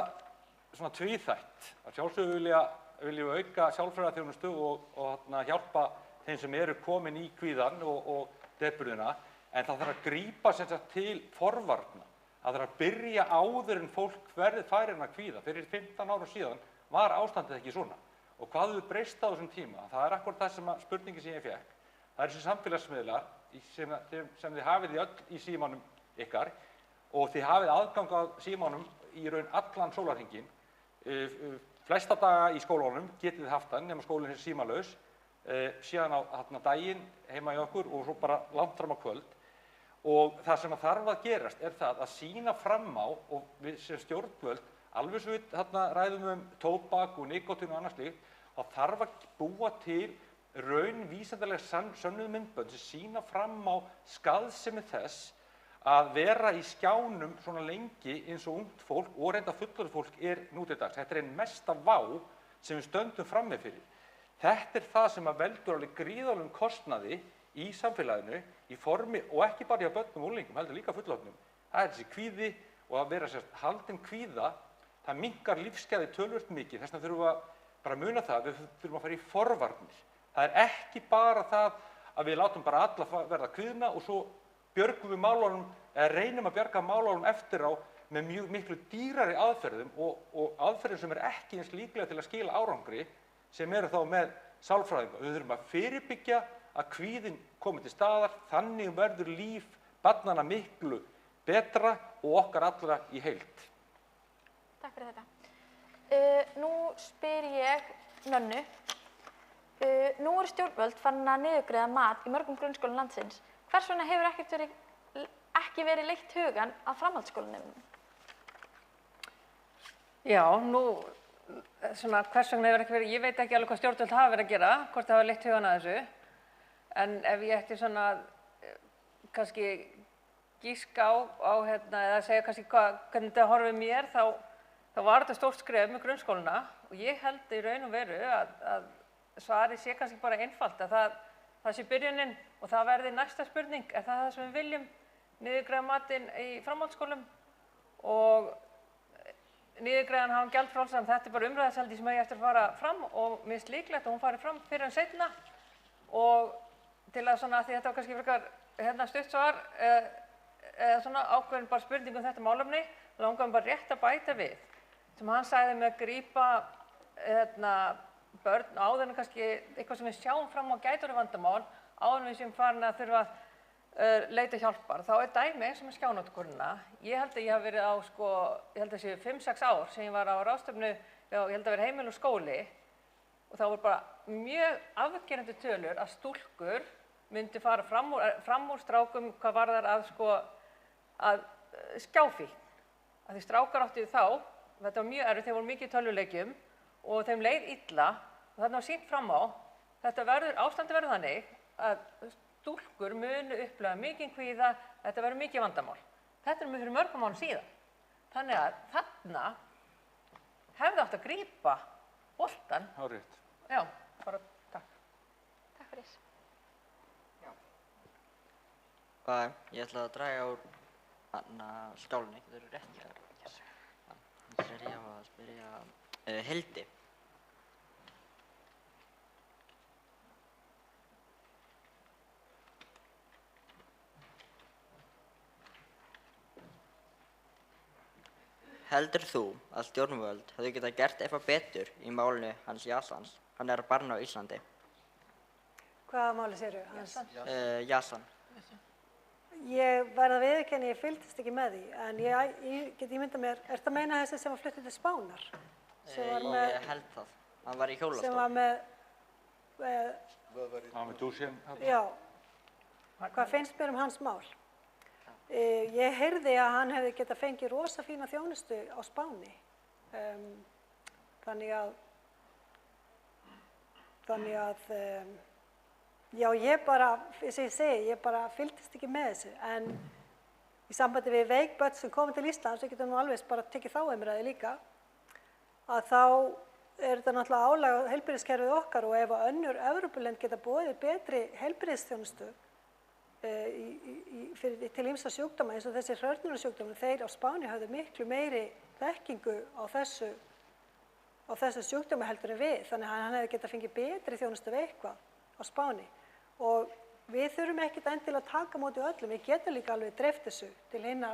svona tvíþætt. Að sjálfsögðu viljum við auka sálfræðiþjónustu og hjálpa þeim sem eru komin í kvíðann og depurðina. En það þarf að grípa sem sagt til forvarna. Það þarf að byrja áður en fólk fær hérna kvíða. Fyrir 15 árum síðan var ástandið ekki svona. Og hvað hefur breyst á þessum tíma? Það er akkurat það sem spurningin sem ég fékk. Það er þessi samfélagsmiðlar sem þið hafið öll í símanum ykkar og þið hafið aðgang að símanum í raun allan sólarhringinn. Flesta daga í skólanum getið þið haft hann nema skólinn er símalaus. Síðan á daginn heima í okkur og svo bara langt fram á kvöld. Og það sem þarf að gerast það að sýna fram á og við sem stjórnvöld, alveg svo við ræðum tóbak og nikótín og annað slíkt, þá þarf að búa til raunvísindalega sönnuð myndbönd sem sýna fram á skaðsemi þess að vera í skjánum svona lengi eins og ungt fólk og reynda fullorðið fólk nú til dags. Þetta ein mesta vá sem við stöndum frammi fyrir. Þetta það sem veldur alveg gríðarlegum kostnaði í samfélaginu í formi, og ekki bara hjá börnum og unglingum, heldur líka fullorðnum. Það þessi kvíði og að vera haldinn kvíða, það minnkar lífsgæði töluvert mikið. Þess vegna þurfum við bara að muna það, við þurfum að fara í forvarnir. Það er ekki bara það að við látum bara alla verða kvíðna og svo björgum við málunum, eða reynum að bjarga málunum eftir á með mjög miklu dýrari aðferðum og aðferðum sem ekki eins líklega til að skila árangri sem eru þá með sálfræðinga. Við þurfum að fyrirbyggja að kvíðinn komi til staðar, þannig verður líf barnanna miklu betra og okkar allra í heild. Takk fyrir þetta. Nú spyr ég Nönnu. Nú eru stjórnvöld farin að niðurgreiða mat í mörgum grunnskólum landsins. Hvers vegna hefur ekki verið leitt hugann að framhaldsskólanemum? Já, hvers vegna hefur ekki verið, ég veit ekki alveg hvað stjórnvöld hafa verið að gera, hvort það hafa leitt hugann að þessu. En ef ég ætti kannski gíska á eða segja kannski hvernig þetta horfir mér, þá var þetta stórt skref með grunnskólana og ég held í raun og veru að svarið sé kannski bara einfalt, að það sé byrjunin og það verði næsta spurning, það sem við viljum, niðurgreiða matinn í framhaldsskólum og niðurgreiðan hafa gjaldfrjálsan, þetta bara umræðaseldi sem eigi eftir að fara fram og mér finnst líklegt að hún fari fram fyrr en seinna og til að svona, því þetta var kannski frekar stutt svar eða svona ákveðin bara spurning þetta málefni, langaðum bara rétt að bæta við sem hann sagði með að grípa börn áður en kannski eitthvað sem við sjáum fram á gæti orðið vandamál áður en við séum farin að þurfa leita hjálpar. Þá dæmi eins og með skjánotkunina. Ég held að ég hafi verið á ég held að séu 5-6 ár sem ég var á ráðstefnu, ég held að vera heimil og skóli og þá voru bara mjög afgerandi tölur að stúlkur myndi fara fram úr strákum hvað varðar að skjáfíkn. Að því strákar áttu þá, þetta var mjög erfitt, þeir voru mikið í tölvuleikjum og þeim leið illa og þarna var sýnt fram á, ástandi verður þannig að stúlkur munu upplifa mikinn kvíða, þetta verður mikið vandamál. Þetta fyrir mörgum árum síðan. Þannig að þarna hefði átt að grípa boltan. Hárrétt. Já, bara takk. Takk fyrir. Ég ætla að draga úr skálinni, þetta eru rétt hér. Þannig að ég að spyrja Hildi. Heldur þú að stjórnvöld hefðu getað gert eitthvað betur í málinu hans Jasans? Hann er barn á Íslandi. Hvaða máli segirðu? Jasan. Ég verð að viðurkenna, ég fylgdist ekki með því, en ég get ímyndað mér, ertu að meina þessi sem var fluttið til Spánar? Ég held það. Hann var í hjólastól. Sem var með... Hann var með dúsinn. Já. Hvað finnst mér hans mál? Ég heyrði að hann hefði getað fengið rosa fína þjónustu á Spáni. Þannig að já, ég bara, eins og ég segi, ég bara fylgdist ekki með þessu, en í sambandi við veik börn sem komið til Íslands, við getum nú alveg bara tekið þá umræðu líka, að þá er þetta náttúrulega álag á heilbrigðiskerfið okkar og ef önnur Evrópulönd geta boðið betri heilbrigðisþjónustu til ýmsa sjúkdóma eins og þessi hrörnunarsjúkdómar, þeir á Spáni hafðu miklu meiri þekkingu á þessu sjúkdóma heldur en við, þannig að hann hefði getað fengið betri þjónustu við eitthvað á Spáni. Og við þurfum ekkert endilega að taka á móti öllum, við getum líka alveg dreift þessu til hinna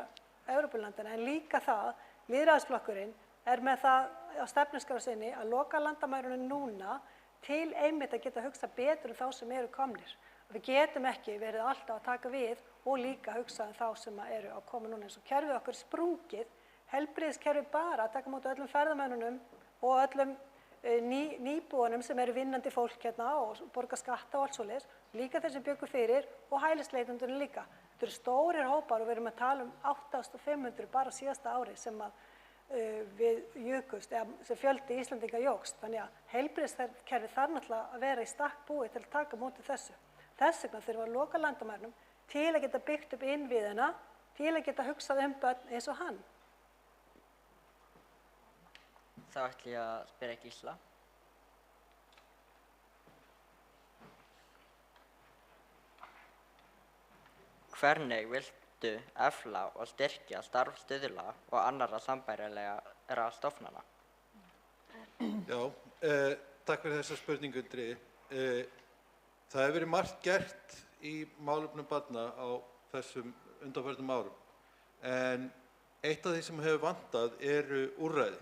Evrópulandana, en líka það, lýðræðisflokkurinn er með það á stefnuskrá sinni að loka landamærunum núna til einmitt að geta hugsa betur þá sem eru komnir. Við getum ekki verið alltaf að taka við og líka hugsa þá sem eru að koma núna eins og kerfið okkur sprungið, heilbrigðiskerfið bara að taka á móti öllum ferðamönnunum og öllum nýbúanum sem eru vinnandi fólk hérna og borga skatta og allt svoleiðis, líka þeir sem bjuggu fyrir og hælisleitendunum líka. Þetta eru stórir hópar og við erum að tala 8.500 bara síðasta ári sem við jukust, eða sem fjöldi Íslendinga jókst. Þannig að heilbrigðiskerfið þarf náttúrulega að vera í stakk búið til að taka á móti þessu. Þess vegna þurfum við að loka landamærunum til að geta byggt upp innviðina, til að geta hugsað börn eins og hann. Þá ætla ég að spyrja Gísla. Hvernig viltu efla og styrkja starf Stuðla og annarra sambærilegra stofnana? Já, takk fyrir þessa spurningu, Indriði. Það hefur verið margt gert í málefnum barna á þessum undanförnum árum, en eitt af því sem hefur vantað eru úrræði.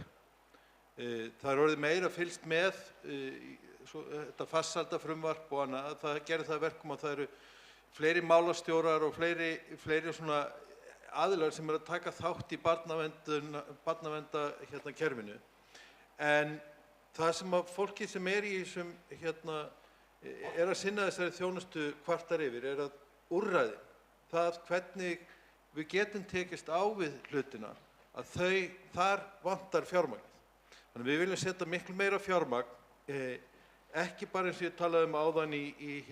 Það er orðið meira fylgst með þetta farsældarfrumvarp og annað, það gerir það verkum að það eru fleiri málastjórar og fleiri svona aðilar sem eru að taka þátt í barnaverndarkerfinu. En það sem að fólki sem er í þessum er að sinna þessari þjónustu kvartar yfir er að úrræðin, það hvernig við getum tekist á við hlutina, að þar vantar fjármagnið. Þannig við viljum setja miklu meira fjármagn, ekki bara eins og ég talaði áðan í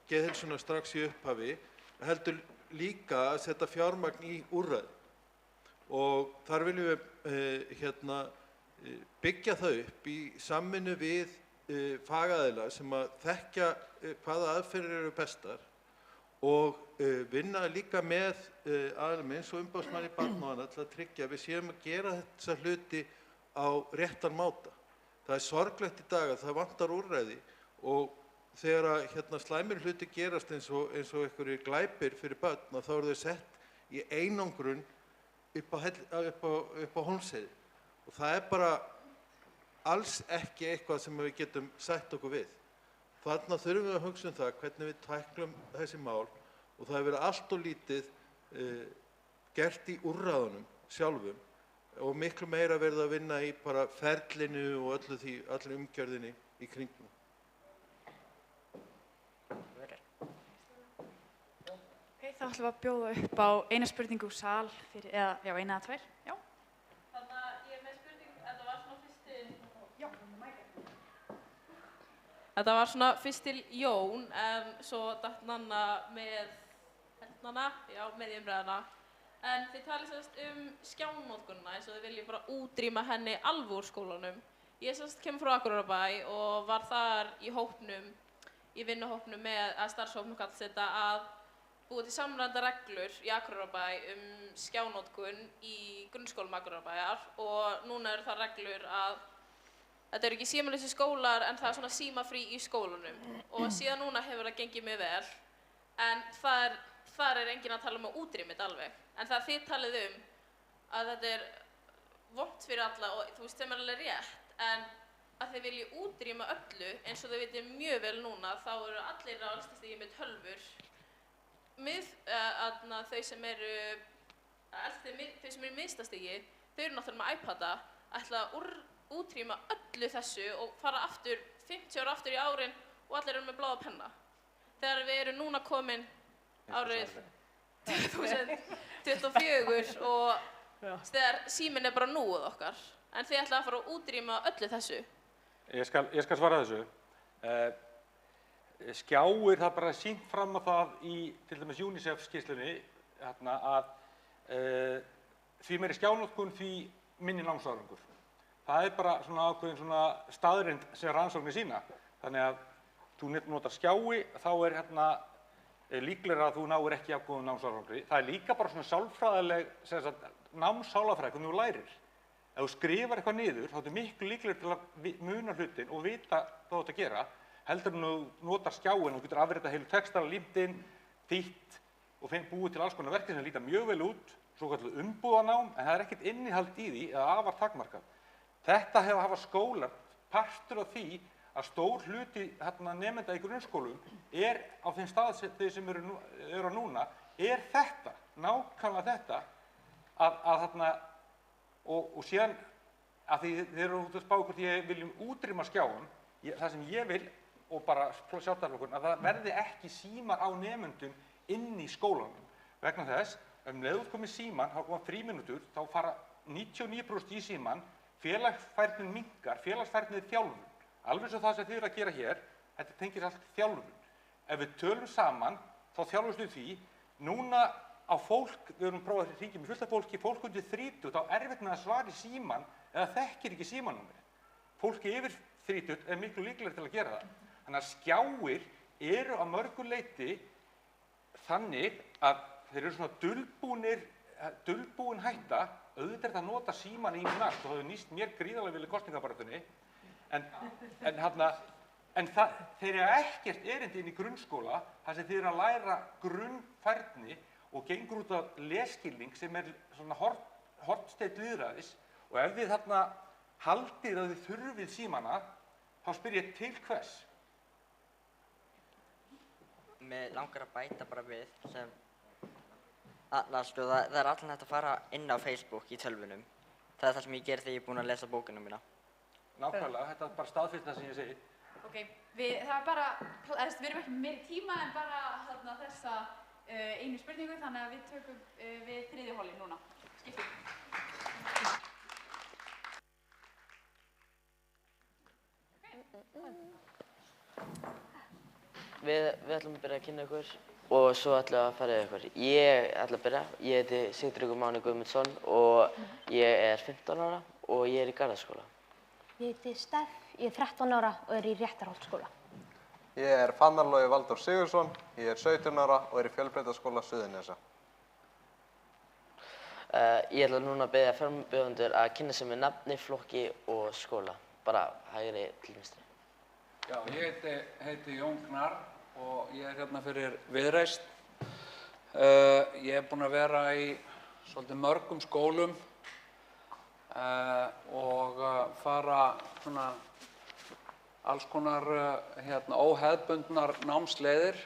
geðheilsuna strax í upphafi, heldur líka að setja fjármagn í úrræði. Og þar viljum við byggja það upp í samvinnu við fagaðila sem að þekkja hvaða aðferðir eru bestar og vinna líka með aðilum eins og umboðsmanni barna og annað til að tryggja að við séum að gera þessa hluti á réttan máta. Það er sorglegt í dag að það vantar úrræði og þegar slæmir hluti gerast eins og einhverjir glæpir fyrir börn þá eru þau sett í einangrun upp á Hólmsheiði og það er bara alls ekki eitthvað sem við getum sætt okkur við. Þarna þurfum við að hugsa um það hvernig við tæklum þessi mál og það hefur verið allt og lítið gert í úrræðunum sjálfum og miklu meira verið að vinna í bara ferlinu og öllu umgjörðinni í kringum. Þá ætlum við að bjóða upp á eina spurningu úr sal fyrir, eða eina eða tvær. Já. Þannig að ég er með spurning, þetta var svona fyrst til... Já, Þetta var svona fyrst til Jón, en svo datt Nanna með hendnana, já, með í umræðina. En þið talið sérst skjánótkunina eins og þið viljið bara útrýma henni alveg úr skólanum. Ég sérst kemur frá Akureyrarbæ og var þar í vinnuhópnum með starfshópnum kallast þetta að búið til samræmda reglur í Akureyrarbæ skjánótkun í grunnskólum Akureyrarbæjar og núna eru það reglur að þetta eru ekki símalausi skólar en það er svona símafrí í skólunum og síðan núna hefur það gengið mjög vel en þar er enginn að tala um að útrýma þetta alveg en það þið talið að þetta er vont fyrir alla og þú veist þeim er alveg rétt en að þið viljið útrýma öllu eins og þau vitið mjög vel núna þá eru allir á elstastigi með tölvur þau sem eru í miðstastigi, þau eru náttúrulega með iPada, ætla að útrýma öllu þessu og fara aftur 50 ára aftur í árin og allir eru með bláa penna. Þegar við erum núna komin árið 2024 og þegar síminn er bara núið okkar, en þið ætla að fara að útrýma öllu þessu. Ég skal svara þessu. Skjáir það bara sýnt fram á það í til dæmis UNICEF-skýrslunni að því meiri skjánotkun því minni námsárangur. Það er bara svona ákveðin svona staðreynd sem rannsóknir sýna. Þannig að þú notar skjái þá er líklegra að þú náir ekki ákveðin námsárangri. Það er líka bara svona sálfræðileg námssálafræði hvernig þú lærir. Ef þú skrifar eitthvað niður þá ertu miklu líklegur til að muna hlutin og vita hvað þú átt að gera. Heldur en þú notar skjáin og getur afritað heilu textar, límt inn, þýtt og búið til alls konar verkefni sem líta mjög vel út, svokallað umbúðanám, en það er ekkert innihald í því eða afar takmarkað. Þetta hafa skólar partur af því að stór hluti nemenda í grunnskólum er á þeim stað sem eru núna, er þetta, nákvæmlega þetta, og síðan að því þeir eru út að spá hvort ég viljum útrýma skjáum, það sem ég vil og bara sjálfstæðisflokkurinn að það verði ekki símar á nemendum inn í skólanum. Vegna þess, leið þú komið síman, þá koma frímínútur, þá fara 99% í síman, félagsfærnin minnkar, félagsfærnin er þjálfun. Alveg svo það sem þið eru að gera hér, þetta tengir allt þjálfun. Ef við tölum saman, þá þjálfumst við því, núna á fólk, við erum prófað að hringja með fullt af fólk undir 30, þá er erfitt með að svara í síman eða þekkir ekki símanúmerið. Fólki yfir 30 er miklu líklegri til að gera það. Þannig að skjáir eru að mörgu leyti þannig að þeir eru svona dulbúin hætta, auðvitað er það að nota síman í næst og það hefur nýst mér gríðarlega vel í kosningabaráttunni, en þeir eru ekkert erindi inn í grunnskóla þar sem þeir eru að læra grunnfærni og gengur út af lesskilning sem er svona hornsteinn lýðræðis og ef þið haldið að þið þurfið símana, þá spyr ég til hvers? Mér langar að bæta bara við sem það er allan hægt að fara inn á Facebook í tölvunum. Það er það sem ég ger þegar ég er búinn að lesa bókina mína. Nákvæmlega, þetta er bara staðfyrst það sem ég segi. Ok, það er bara, við erum ekki meiri tíma en bara þessa einu spurningu, þannig að við tökum við þriðju holið núna. Skiptum. Við ætlum að byrja að kynna ykkur og svo ætlum við að fara yfir ykkur. Ég ætla að byrja. Ég heiti Sigtryggur Máni Guðmundsson og ég er 15 ára og ég er í Garðaskóla. Ég heiti Steff, ég er 13 ára og er í Réttarholtsskóla. Ég Fannar Logi Valdór Sigurðsson, ég 17 ára og í Fjölbrautaskóla Suðurnesja. Ég ætla núna að biðja frambjóðendur að kynna sig með nafni, flokki og skóla. Bara hægri til vinstri. Já, ég heiti Jón Gnarr og ég hérna fyrir Viðreisn. Ég búinn að vera í svolítið mörgum skólum og fara svona alls konar óhefðbundnar námsleiðir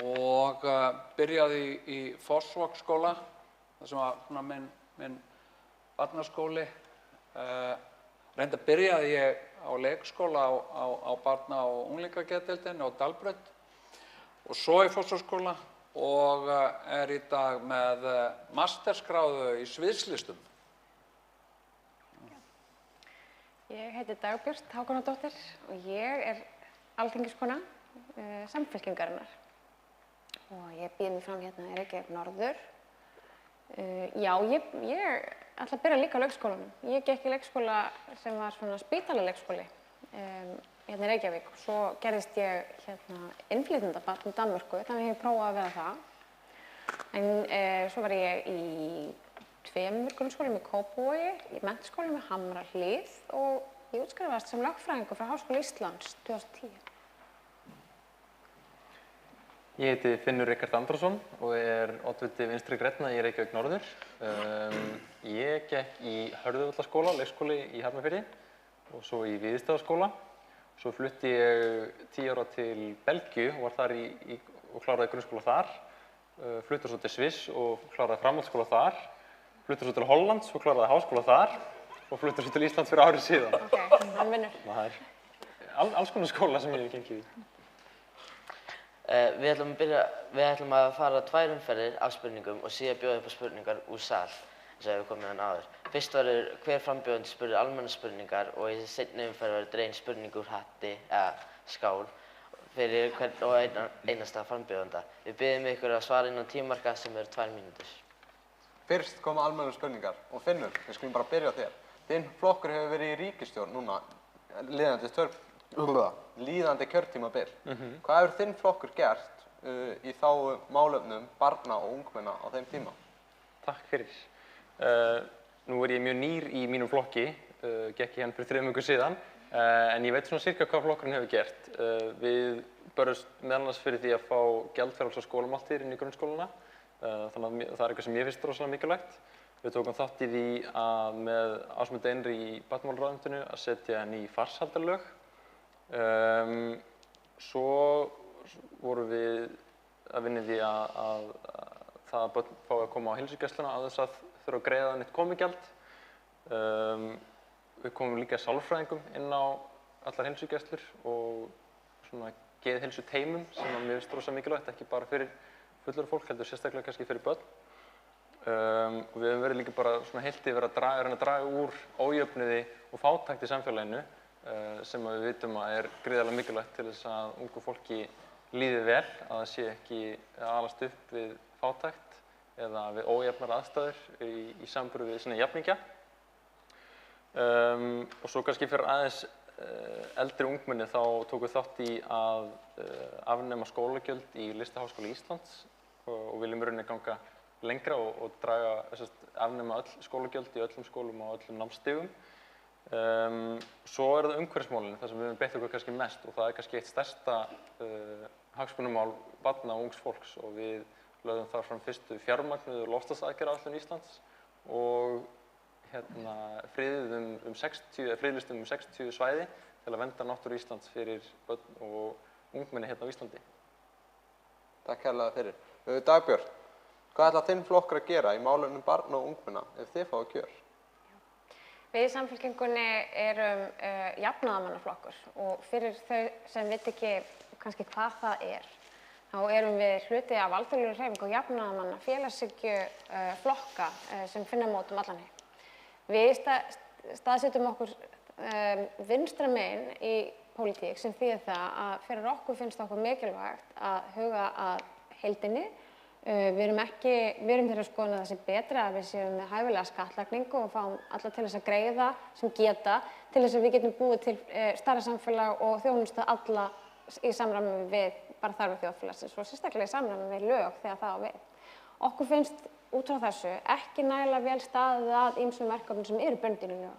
og byrjaði í Fossvogsskóla, þar sem var svona minn barnaskóli. Reyndar byrjaði ég á leikskóla á barna- og unglingageðdeildinni á Dalbraut og svo í Fossvogsskóla og í dag með mastersgráðu í sviðslistum. Ég heiti Dagbjört Hákonardóttir og ég alþingiskona Samfylkingarinnar og ég býð mig fram hérna í Reykjavík Norður. Já, ég ætla að byrja líka á leikskólanum. Ég gekk í leikskóla sem var svona spítalaleikskóli hérna í Reykjavík og svo gerðist ég innflytjendabarn í Danmörku, þannig ég prófaði að vera það. En svo var ég í 2 grunnskólum í Kópavogi, í menntaskólum í Hamrahlíð og ég útskrifaðist sem lögfræðingur frá Háskóla Íslands 2010. Ég heiti Finnur Ríkard Andrason og oddviti Vinstri grænna í Reykjavík Norður. Ég gekk í Hörðuvallaskóla, leikskóli í Hafnarfirði og svo í Víðistaðaskóla. Svo flutti ég 10 ára til Belgíu og var þar og kláraði grunnskóla þar. Flutti svo til Sviss og kláraði framhaldsskóla þar. Flutti svo til Hollands og kláraði háskóla þar og flutti svo til Íslands fyrir ári síðan. Ok, hann vinnur. Það alls konar skóla sem ég hef gengið í. Við ætlum að fara 2 umferðir af spurningum og síðan bjóða upp á spurningar úr sal, eins og við komum hérna áður. Fyrst verður hver frambjóðandi spurði almennar spurningar og í seinni umferð verður dregin spurning úr hatti eða skál fyrir hvern og einasta frambjóðanda. Við biðjum ykkur að svara innan tímamarka sem eru 2 mínútur. Fyrst koma almennar spurningar og Finnur, við skulum bara byrja á þér. Þinn flokkur hefur verið í ríkisstjórn núna líðandi kjörtímabil. Hvað hefur þinn flokkur gert í þágu málefnum barna og ungmenna á þeim tíma? Takk fyrir. Nú ég mjög nýr í mínum flokki, gekk ég hann fyrir 3 vikur síðan, en ég veit svona cirka hvað flokkurinn hefur gert. Við börjumst meðal annars fyrir því að fá gjaldfrjálsar skólamáltíðir inn í grunnskólana, þannig að það eitthvað sem ég finnst rosalega mikilvægt. Við tókum þátt í því að með Ásmundi Einari í barnamálaráðuneytinu að setja ný farsældarlög. Svo vorum við að vinna í því að það börn fái að koma á heilsugæsluna án þess að þurfa að greiða neitt komugjald. Við komum líka sálfræðingum inn á allar heilsugæslur og svona geðheilsuteymum sem mér finnst rosa mikilvægt, ekki bara fyrir fullorðið fólk, heldur sérstaklega kannski fyrir börn. Og við höfum verið líka bara svona heilt yfir að reyna að draga úr ójöfnuði og fátækt í samfélaginu sem við vitum að gríðarlega mikilvægt til þess að ungu fólki líði vel, að það sé ekki að alast upp við fátækt eða við ójafnar aðstæður í samanburði við svona jafningja. Og svo kannski fyrir aðeins eldri ungmenni þá tókum við þátt í að afnema skólagjöld í Listaháskóla Íslands og viljum í rauninni ganga lengra og afnema öll skólagjöld í öllum skólum og öllum námsstigum. Svo það umhverfismálin, það sem við höfum beitt okkur kannski mest og það kannski eitt stærsta hagsmunamál barna og ungs fólks og við lögðum þar fram fyrstu fjármagnuðu loftslagsaðgerðaáætlun Íslands og friðlistum 60 svæði til að vernda náttúru Íslands fyrir börn og ungmenni hérna á Íslandi. Takk hérlega fyrir. Dagbjörn, hvað ætlar þinn flokkur að gera í málefnum barna og ungmenna ef þið fáið kjör? Við í Samfylkingunni erum jafnaðarmannaflokkur og fyrir þau sem veit ekki kannski hvað það þá erum við hluti af alþjóðlegri hreyfingu og jafnaðarmanna félagshyggju flokka sem finna mót allan heim. Við staðsetjum okkur vinstra megin í pólitík sem þýðir það að fyrir okkur finnst okkur mikilvægt að huga að heildinni, Við erum þeirra skoðun að það sé betra að við séum með hæfilega skattlagningu og fáum alla til þess að greiða sem geta til þess að við getum búið til stærra samfélag og þjónustu alla í samræmi við bara þarfir þjóðfélagsins og sérstaklega í samræmi við lög þegar það á við. Okkur finnst út frá þessu ekki nægilega vel staðið að ýmsum verkefnum sem eru bundin í lög.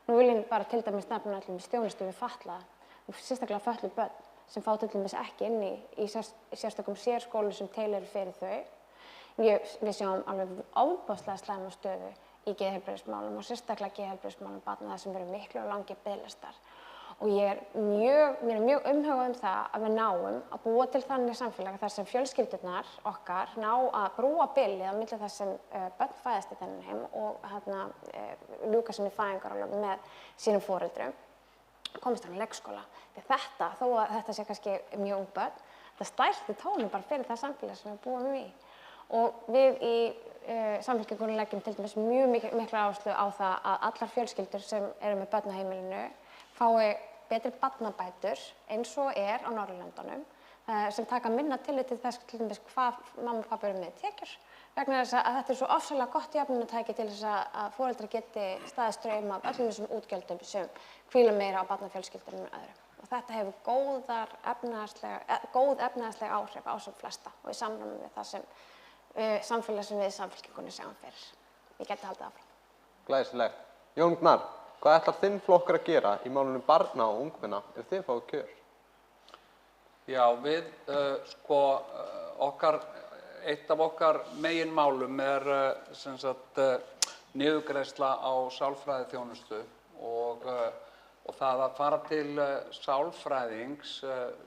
Nú vil ég bara til dæmis nefna þjónustu við fatlaða og sérstaklega fötluð börn sem fá til dæmis ekki inn í sérstökum sérskólum sem til eru fyrir þau. Við sjáum alveg ofboðslega slæma stöðu í geðheilbrigðismálum og sérstaklega geðheilbrigðismálum barna þar sem eru miklu og langir biðlistar. Og mér er mjög umhugað það að við náum að búa til þannig samfélag þar sem fjölskyldurnar okkar ná að brúa bilið á milli þess sem börn fæðast í þennan heim og ljúka sinni fæðingarorlofi með sínum foreldrum. Komast hann í leikskóla. Þetta, þó að þetta sé kannski mjög ung börn, það stærsti tónum bara fyrir það samfélag sem við búum í. Og við í Samfylkingunni leggjum til dæmis mjög mikla áherslu á það að allar fjölskyldur sem eru með börn á heimilinu fái betri barnabætur eins og á Norðurlöndunum sem taka minna tillit til þess til dæmis hvað mamma og pabbi eru með tekjur vegna þess að þetta er svo ofsalega gott jöfnunartæki til þess að foreldrar geti staðið straum af öllum þessum útgjöldum sem hvíla meira á barnafjölskyldunum en öðrum. Og þetta hefur góð efnahagsleg áhrif á sem flesta og í samræmi við það sem samfélag sem við í Samfylkingunni sjáum fyrir. Ég geti haldið áfram. Glæsilegt. Jón Gnarr, hvað ætlar þinn flokkur að gera í málunum barna og ungmenna ef þið fáið kjör? Já, við eitt af okkar meginmálum er niðurgreiðsla á sálfræðiþjónustu og það að fara til sálfræðings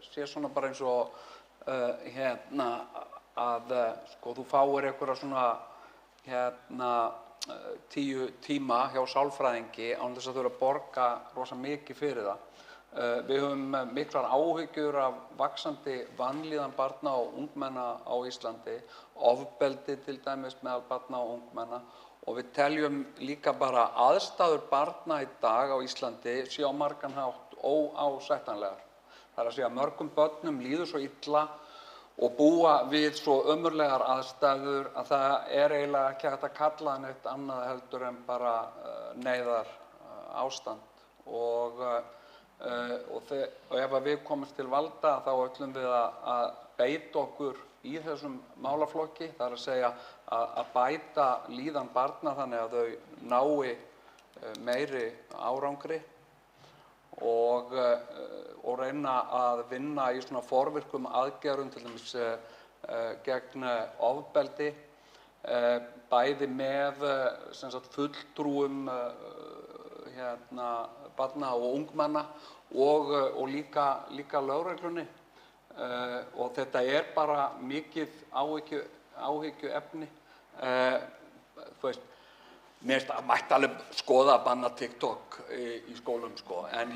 sé svona bara eins og þú fáir einhverja svona 10 tíma hjá sálfræðingi án þess að þurfa að borga rosa mikið fyrir það. Við höfum miklar áhyggjur af vaxandi vanlíðan barna og ungmenna á Íslandi, ofbeldi til dæmis meðal barna og ungmenna og við teljum líka bara aðstæður barna í dag á Íslandi séu á margan hátt óásættanlegar. Það er að segja mörgum börnum líður svo illa og búa við svo ömurlegar aðstæður að það er eiginlega ekki hægt að kalla neitt annað heldur en bara neyðar ástand og ef við komumst til valda þá ætlum við að beita okkur í þessum málaflokki, það er að segja að bæta líðan barna þannig að þau nái meiri árangri og reyna að vinna í svona forvirkum aðgerðum til dæmis gegn ofbeldi, bæði með fulltrúum barna og ungmenna og líka lögreglunni og þetta er bara mikið áhyggjuefni. Mér finnst að mætti alveg skoða að banna TikTok í skólum en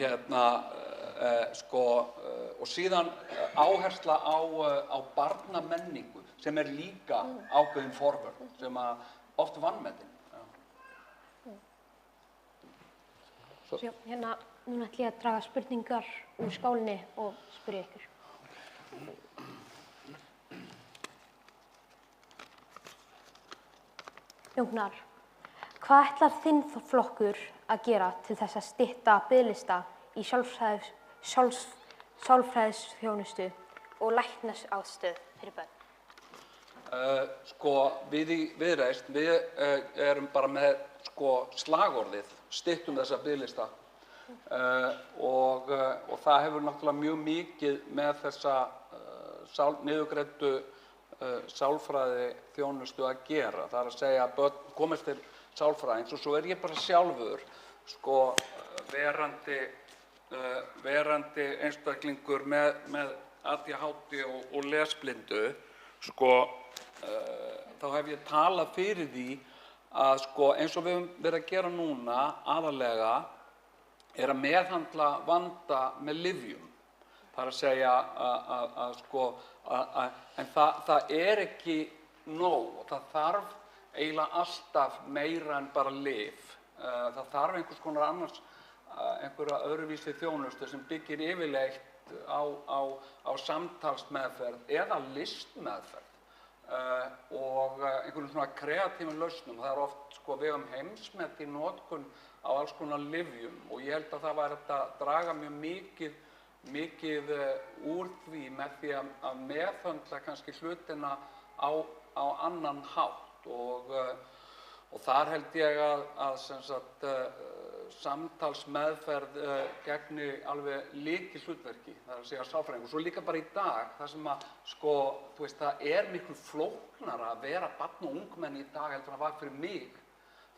og síðan áhersla á barnamenningu sem er líka ákveðin forvörn sem oft vanmetin. Núna ætlum ég að draga spurningar úr skálinni og spyrja ykkur. Jón Gnarr, hvað ætlar þinn flokkur að gera til þess að stytta biðlista í sálfræðisþjónustu og læknisaðstoð fyrir börn? Við í Viðreisn, við erum bara með slagorðið, styttum þessa biðlista og það hefur náttúrulega mjög mikið með þessa niðurgreiddu sálfræði þjónustu að gera. Það er að segja að börn komist til sálfræðings og svo er ég bara sjálfur verandi einstaklingur með ADHD og lesblindu þá hef ég talað fyrir því að eins og við höfum verið að gera núna aðallega er að meðhandla vanda með lyfjum. Það er að segja en það er ekki nóg og það þarf eiginlega alltaf meira en bara lyf. Það þarf einhverja öðruvísi þjónustu sem byggir yfirleitt á samtalsmeðferð eða listmeðferð. og einhvern svona kreatífum lausnum. Það oft sko við heimsmet í notkun á alls konar lyfjum og ég held að það væri hægt að draga mjög mikið úr því með því að meðhöndla kannski hlutina á annan hátt og þar held ég að sem sagt samtalsmeðferð gegni alveg lykilhlutverki, það er að segja sálfræðingur. Svo líka bara í dag, það sem að sko, þú veist, það er miklu flóknara að vera barn og ungmenni í dag heldur en það var fyrir mig.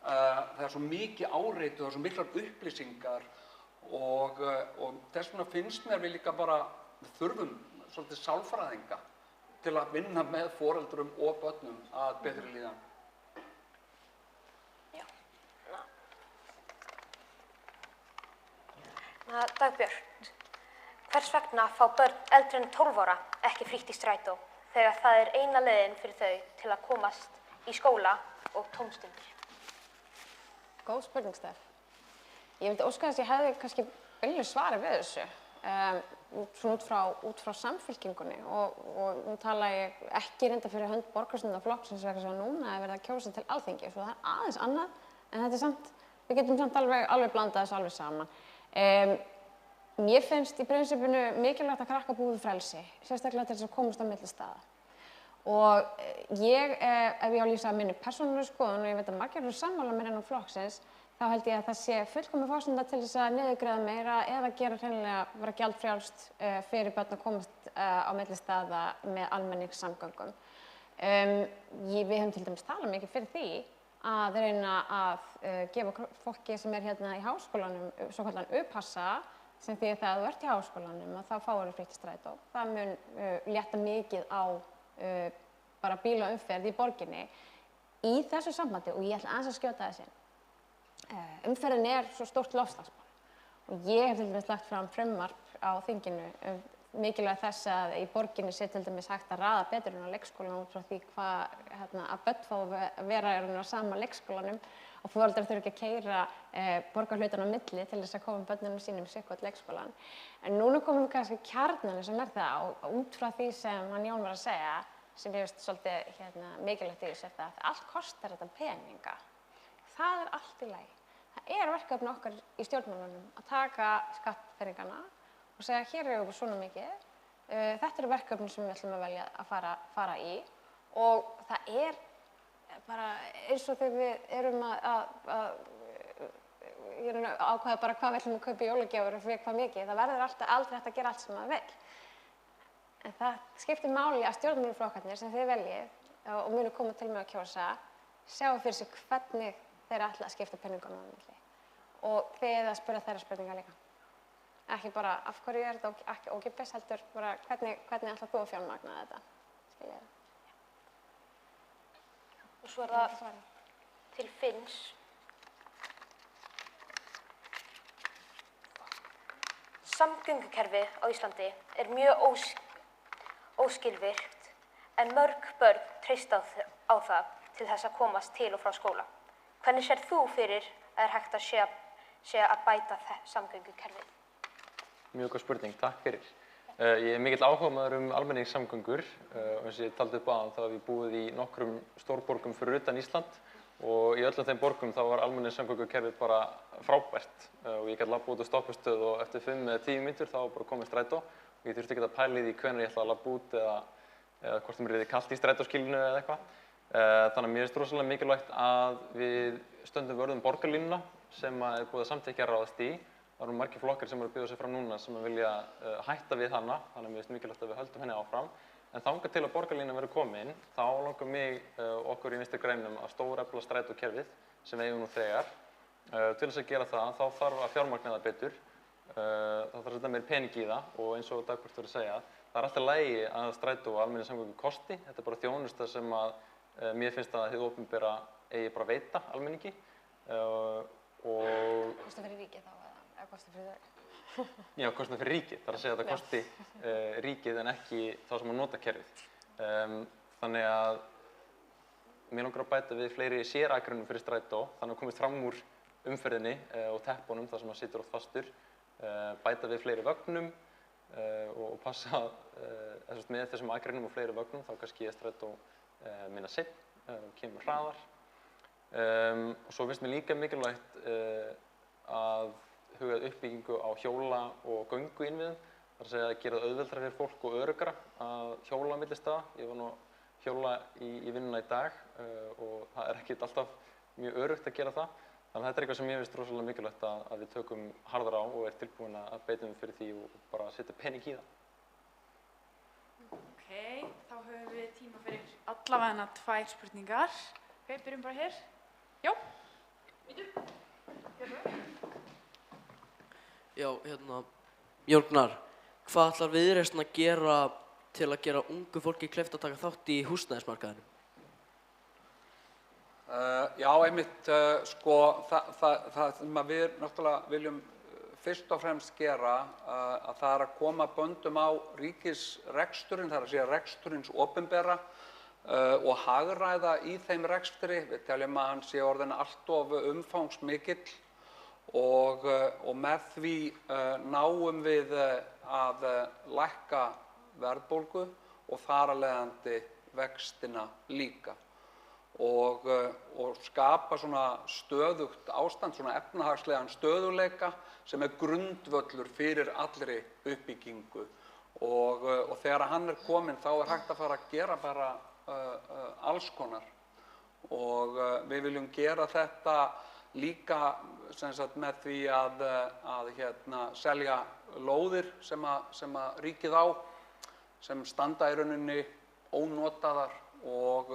Það er svo mikið áreiti og það er svo miklar upplýsingar og þess vegna finnst mér við líka bara, við þurfum svolítið sálfræðinga til að vinna með foreldrum og börnum að betri líðan. Dagbjört, hvers vegna fá börn eldri en 12 ára ekki frítt í strætó þegar það er eina leiðin fyrir þau til að komast í skóla og tómstundir? Góð spurning, Steff. Ég vildi óska þess að ég hefði kannski vilja svari við þessu, svona út frá samfylkingunni og nú tala ég ekki reynda fyrir hönd borgarstjórnarflokksins vegna þess að núna er verið að kjósa til Alþingis og það er aðeins annað en þetta er samt, við getum samt alveg blandað þessu alveg saman. Mér finnst í prinsipinu mikilvægt að krakkar búi við frelsi, sérstaklega til þess að komast á milli staða. Og ef ég á að lýsa minni persónulegu skoðun og ég veit að margir eru sammála mér innan flokksins, þá held ég að það sé fullkomin forsenda til þess að niðurgreiða meira eða gera hreinlega vera gjaldfrjálst fyrir börn að komast á milli staða með almenningssamgöngum. Við höfum til dæmis talað mikið fyrir því að reyna að gefa fólki sem er hérna í háskólanum svoköllan U-passa, sem því að þú ert í háskólanum og þá fáir frítt í strætó. Það mun létta mikið á bara bílaumferð í borginni. Í þessu sambandi, og ég ætla aðeins að skjóta þessi, umferðin er svo stórt loftslagsmál og ég hef til dæmis lagt fram frumvarp á þinginu mikilvægt þess að í borginni sé til dæmis hægt að raða betur inn á leikskólanum út frá því að börn fá að vera á sama leikskólanum og foreldrar þurfa ekki að keyra borgarhlutann á milli til þess að koma börnunum sínum sitthvort leikskólann. En núna komum við kannski kjarnanum sem er það og út frá því sem hann Jón var að segja, sem ég veist svolítið mikilvægt í þessu, að allt kostar þetta peninga. Það er allt í lagi. Það er verkefni okkar í stjórnmálunum að taka skattpeningana og segja hér erum við svona mikið, þetta eru verkefni sem við ætlum að velja að fara í og það er bara eins og þegar við erum að ákveða bara hvað við ætlum að kaupa í jólagjafir og fyrir hvað mikið, það verður aldrei hægt að gera allt sem maður vill. En það skiptir máli að stjórnmálaflokkarnir sem þið veljið og munu koma til með að kjósa, sjá fyrir sig hvernig þeir ætla að skipta peningunum á milli og þið eða að spyrja þeirra spurningar líka. Ekki bara af hverju er þetta ekki ókeypis, heldur bara hvernig ætlar þú að fjármagna þetta, skiljið það. Og svo er það til Finns. Samgöngukerfið á Íslandi er mjög óskilvirkt en mörg börn treysta á það til þess að komast til og frá skóla. Hvernig sér þú fyrir að hægt að sé að bæta samgöngukerfið? Mjög góð spurning, takk fyrir. Ég er mikill áhugamaður almenningssamgöngur og eins og ég taldi upp áðan þá hef ég búið í nokkrum stórborgum fyrir utan Ísland og í öllum þeim borgum þá var almenningssamgöngukerfið bara frábært og ég gæti labba út á stoppustöð og eftir 5 eða 10 mínútur þá var bara komið strætó og ég þurfti ekki að pæla í því hvenær ég ætla að labba út eða hvort mér yrði kalt í strætóskýlinu eða eitthvað. Þannig að mér finnst rosalega mikilvægt að við stöndum vörð borgarlínuna sem er búið að samþykkja að ráðast í. Það eru margir flokkar sem eru að bjóða sig fram núna sem vilja hætta við hana, þannig að mér finnst mikilvægt að við höldum henni áfram. En þangað til að borgarlínan verður komin, þá langar mig okkur í Vinstri grænum að stórefla strætókerfið sem við eigum nú þegar. Til þess að gera það, þá þarf að fjármagna það betur. Það þarf að setja meiri pening í það og eins og Dagbjört var að segja, það er alltaf í lagi að strætó og almenningssamgöngur kosti. Þetta er bara þjónusta sem mér finnst að hið opinbera eigi bara að veita almenningi. Kostar fyrir ríkið þá eða kostar fyrir þau? Já, kostar fyrir ríkið. Það er að segja að það kosti ríkið en ekki þá sem að nota kerfið. Þannig að mér langar að bæta við fleiri sérakrunum fyrir strætó, þannig að komist fram úr umferðinni og teppunum þar sem maður situr oft fastur, bæta við fleiri vögnum og passa með þessum akrunum og fleiri vögnum þá kannski strætó minna seinn, kemur hraðar. Og svo finnst mér líka mikilvægt að huga uppbyggingu á hjóla- og gönguinnviðum. Það er að segja að gera það auðveldara fyrir fólk og öruggara að hjóla á milli staða. Ég var nú að hjóla í vinnuna í dag og það er ekkert alltaf mjög öruggt að gera það. Þannig að þetta er eitthvað sem ég finnst rosalega mikilvægt að við tökum harðar á og er tilbúin að beita fyrir því og bara setja pening í það. Ok, þá höfum við tíma fyrir allavega 2 spurningar. Ok, byrjum bara hér. Já. Já, Jórgnar, hvað ætlar Viðreisn að gera til að gera ungu fólki kleift að taka þátt í húsnæðismarkaðinum? Já, einmitt, sko, það sem við náttúrulega viljum fyrst og fremst gera, að það er að koma böndum á ríkisreksturinn, það er að segja reksturins opinbera og hagræða í þeim rekstri. Við teljum að hann sé orðinn allt of umfangsmikill og með því náum við að lækka verðbólgu og þar af leiðandi vextina líka og skapa svona stöðugt ástand, svona efnahagslegan stöðugleika sem er grundvöllur fyrir allri uppbyggingu og þegar hann er kominn þá er hægt að fara að gera bara alls konar og við viljum gera þetta líka sem sagt með því að selja lóðir sem að ríkið á sem standa í rauninni ónotaðar og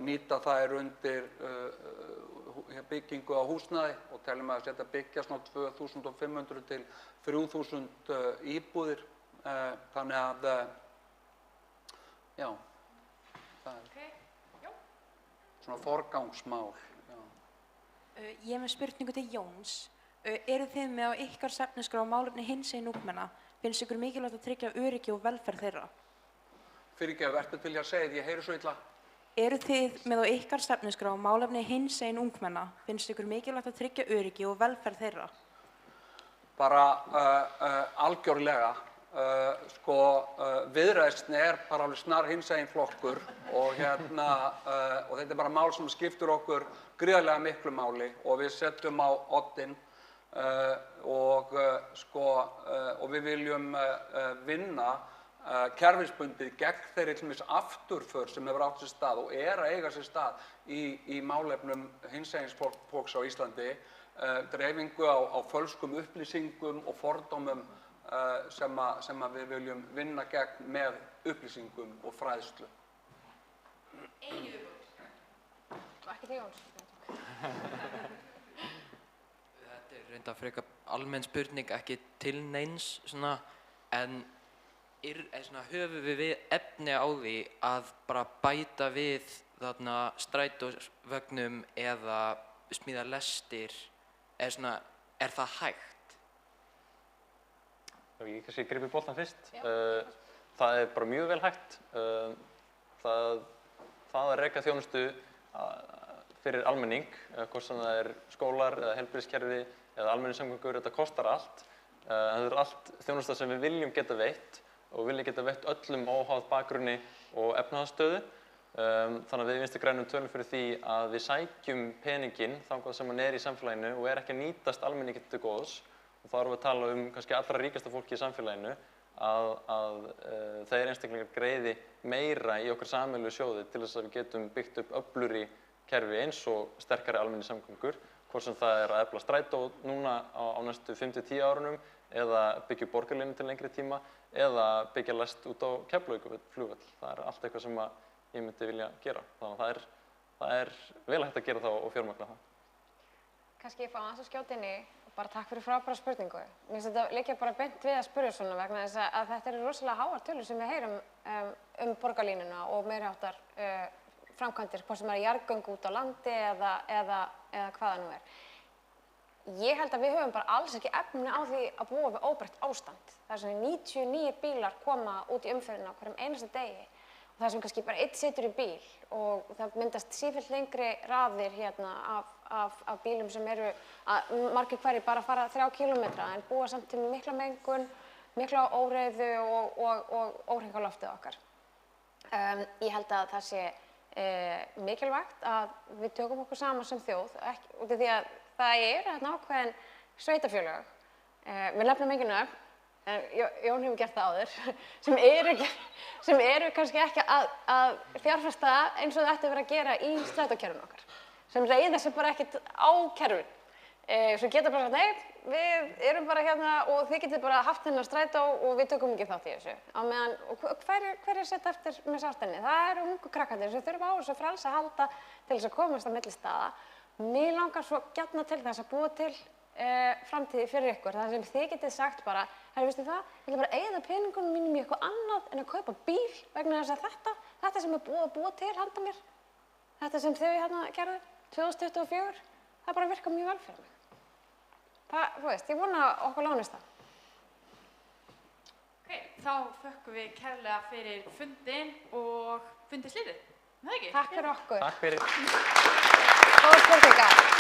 nýta þær undir byggingu á húsnæði og teljum að þetta byggjast ná 2500 til 3000 íbúðir þannig að já, það er svona forgangsmál. Ég er með spurningu til Jóns. Eru þið með á ykkar stefnuskrá málefni hinsegin ungmenna? Finnst ykkur mikilvægt að tryggja öryggi og velferð þeirra? Fyrirgefðu, ertu til að segja því, ég heyri svo illa. Eru þið með á ykkar stefnuskrá málefni hinsegin ungmenna? Finnst ykkur mikilvægt að tryggja öryggi og velferð þeirra? Bara algjörlega. Viðreisn er bara alveg snar hinsegin flokkur og þetta er bara mál sem skiptir okkur gríðarlega miklu máli og við setjum á oddinn og við viljum vinna kerfisbundið gegn þeirri til dæmis afturför sem hefur átt sér stað og er að eiga sér stað í málefnum hinsegins fólks á Íslandi, dreifingu á fölskum upplýsingum og fordómum sem við viljum vinna gegn með upplýsingum og fræðslu. Einu viðbót. Ekki til Jóns. Þetta er reyndar frekar almenn spurning, ekki til neins svona, en höfum við efni á því að bara bæta við þarna strætóvögnum eða smíða lestir, er það hægt? Ég kannski gripi boltan fyrst. Það er bara mjög vel hægt. Það að reka þjónustu fyrir almenning, hvort sem það er skólar eða heilbrigðiskerfi eða almenningssamgöngur, þetta kostar allt. Þetta er allt þjónusta sem við viljum geta veitt og viljum geta veitt öllum óháð bakgrunni og efnahagsstöðu. Þannig að við Vinstri grænum tölum fyrir því að við sækjum peninginn þangað sem hann er í samfélaginu og er ekki að nýtast almenningi til góðs. Og þá erum við að tala kannski allra ríkasta fólki í samfélaginu að þeir einstaklingar greiði meira í okkar sameiginlegu sjóði til þess að við getum byggt upp öflugri kerfi eins og sterkari almenningssamgöngur, hvort sem það er að efla strætó núna á næstu 5-10 árunum eða byggja upp borgarlínu til lengri tíma eða byggja lest út á Keflavíkurflugvöll. Það er allt eitthvað sem ég myndi vilja gera. Þannig að það er vel hægt að gera það og fjármagna það. Kannski ég fá aðeins að skjóta inn í og bara takk fyrir frábæra spurningu. Mér finnst þetta líka bara beint við að spyrja svona vegna þess að þetta eru rosalega háar tölur sem við heyrum borgarlínuna og meiri háttar framkvæmdir, hvort sem er jarðgöng út á landi eða hvaða nú er. Ég held að við höfum bara alls ekki efni á því að búa við óbreytt ástand. Það er svona 99 bílar koma út í umferðina á hverjum einasta degi og það sem kannski bara einn situr í bíl og það myndast sífellt lengri raðir hérna af bílum sem eru að margir hverjir bara fara 3 kílómetra en búa samt til mikla mengun, mikla óreiðu og óhreint á loftið okkar. Ég held að það sé mikilvægt að við tökum okkur saman sem þjóð, út af því að það þarna ákveðin sveitarfélög, við nefnum engin nöfn, Jón hefur gert það áður, sem eru kannski ekki að fjárfesta eins og það ætti að vera að gera í strætókerfinu okkar, sem reiða sig bara ekkert á kerfin, sem geta bara sagt, nei, við erum bara hérna og þið getið bara haft þennan strætó og við tökum ekki þátt í þessu. Á meðan, og hverjir setja eftir með sárstenni? Það eru ungu krakkarnir sem þurfa á þessu frelsi að halda til þess að komast á milli staða. Mig langar svo gjarna til þess að búa til framtíði fyrir ykkur, þar sem þið getið sagt bara, herri, veistu það, ég ætla bara að eyða peningunum mínum í eitthvað annað en að kaupa bíl vegna þess að þetta sem er búið að búa til handa mér, þetta sem þau hérna gerðu 2024, það bara virkar mjög vel fyrir mig. Það, þú veist, ég vona að okkur lánist það. Ok, þá þökkum við kærlega fyrir fundinn og fundið slitið. Það ekki? Takk fyrir okkur. Takk fyrir. Góð spurningar.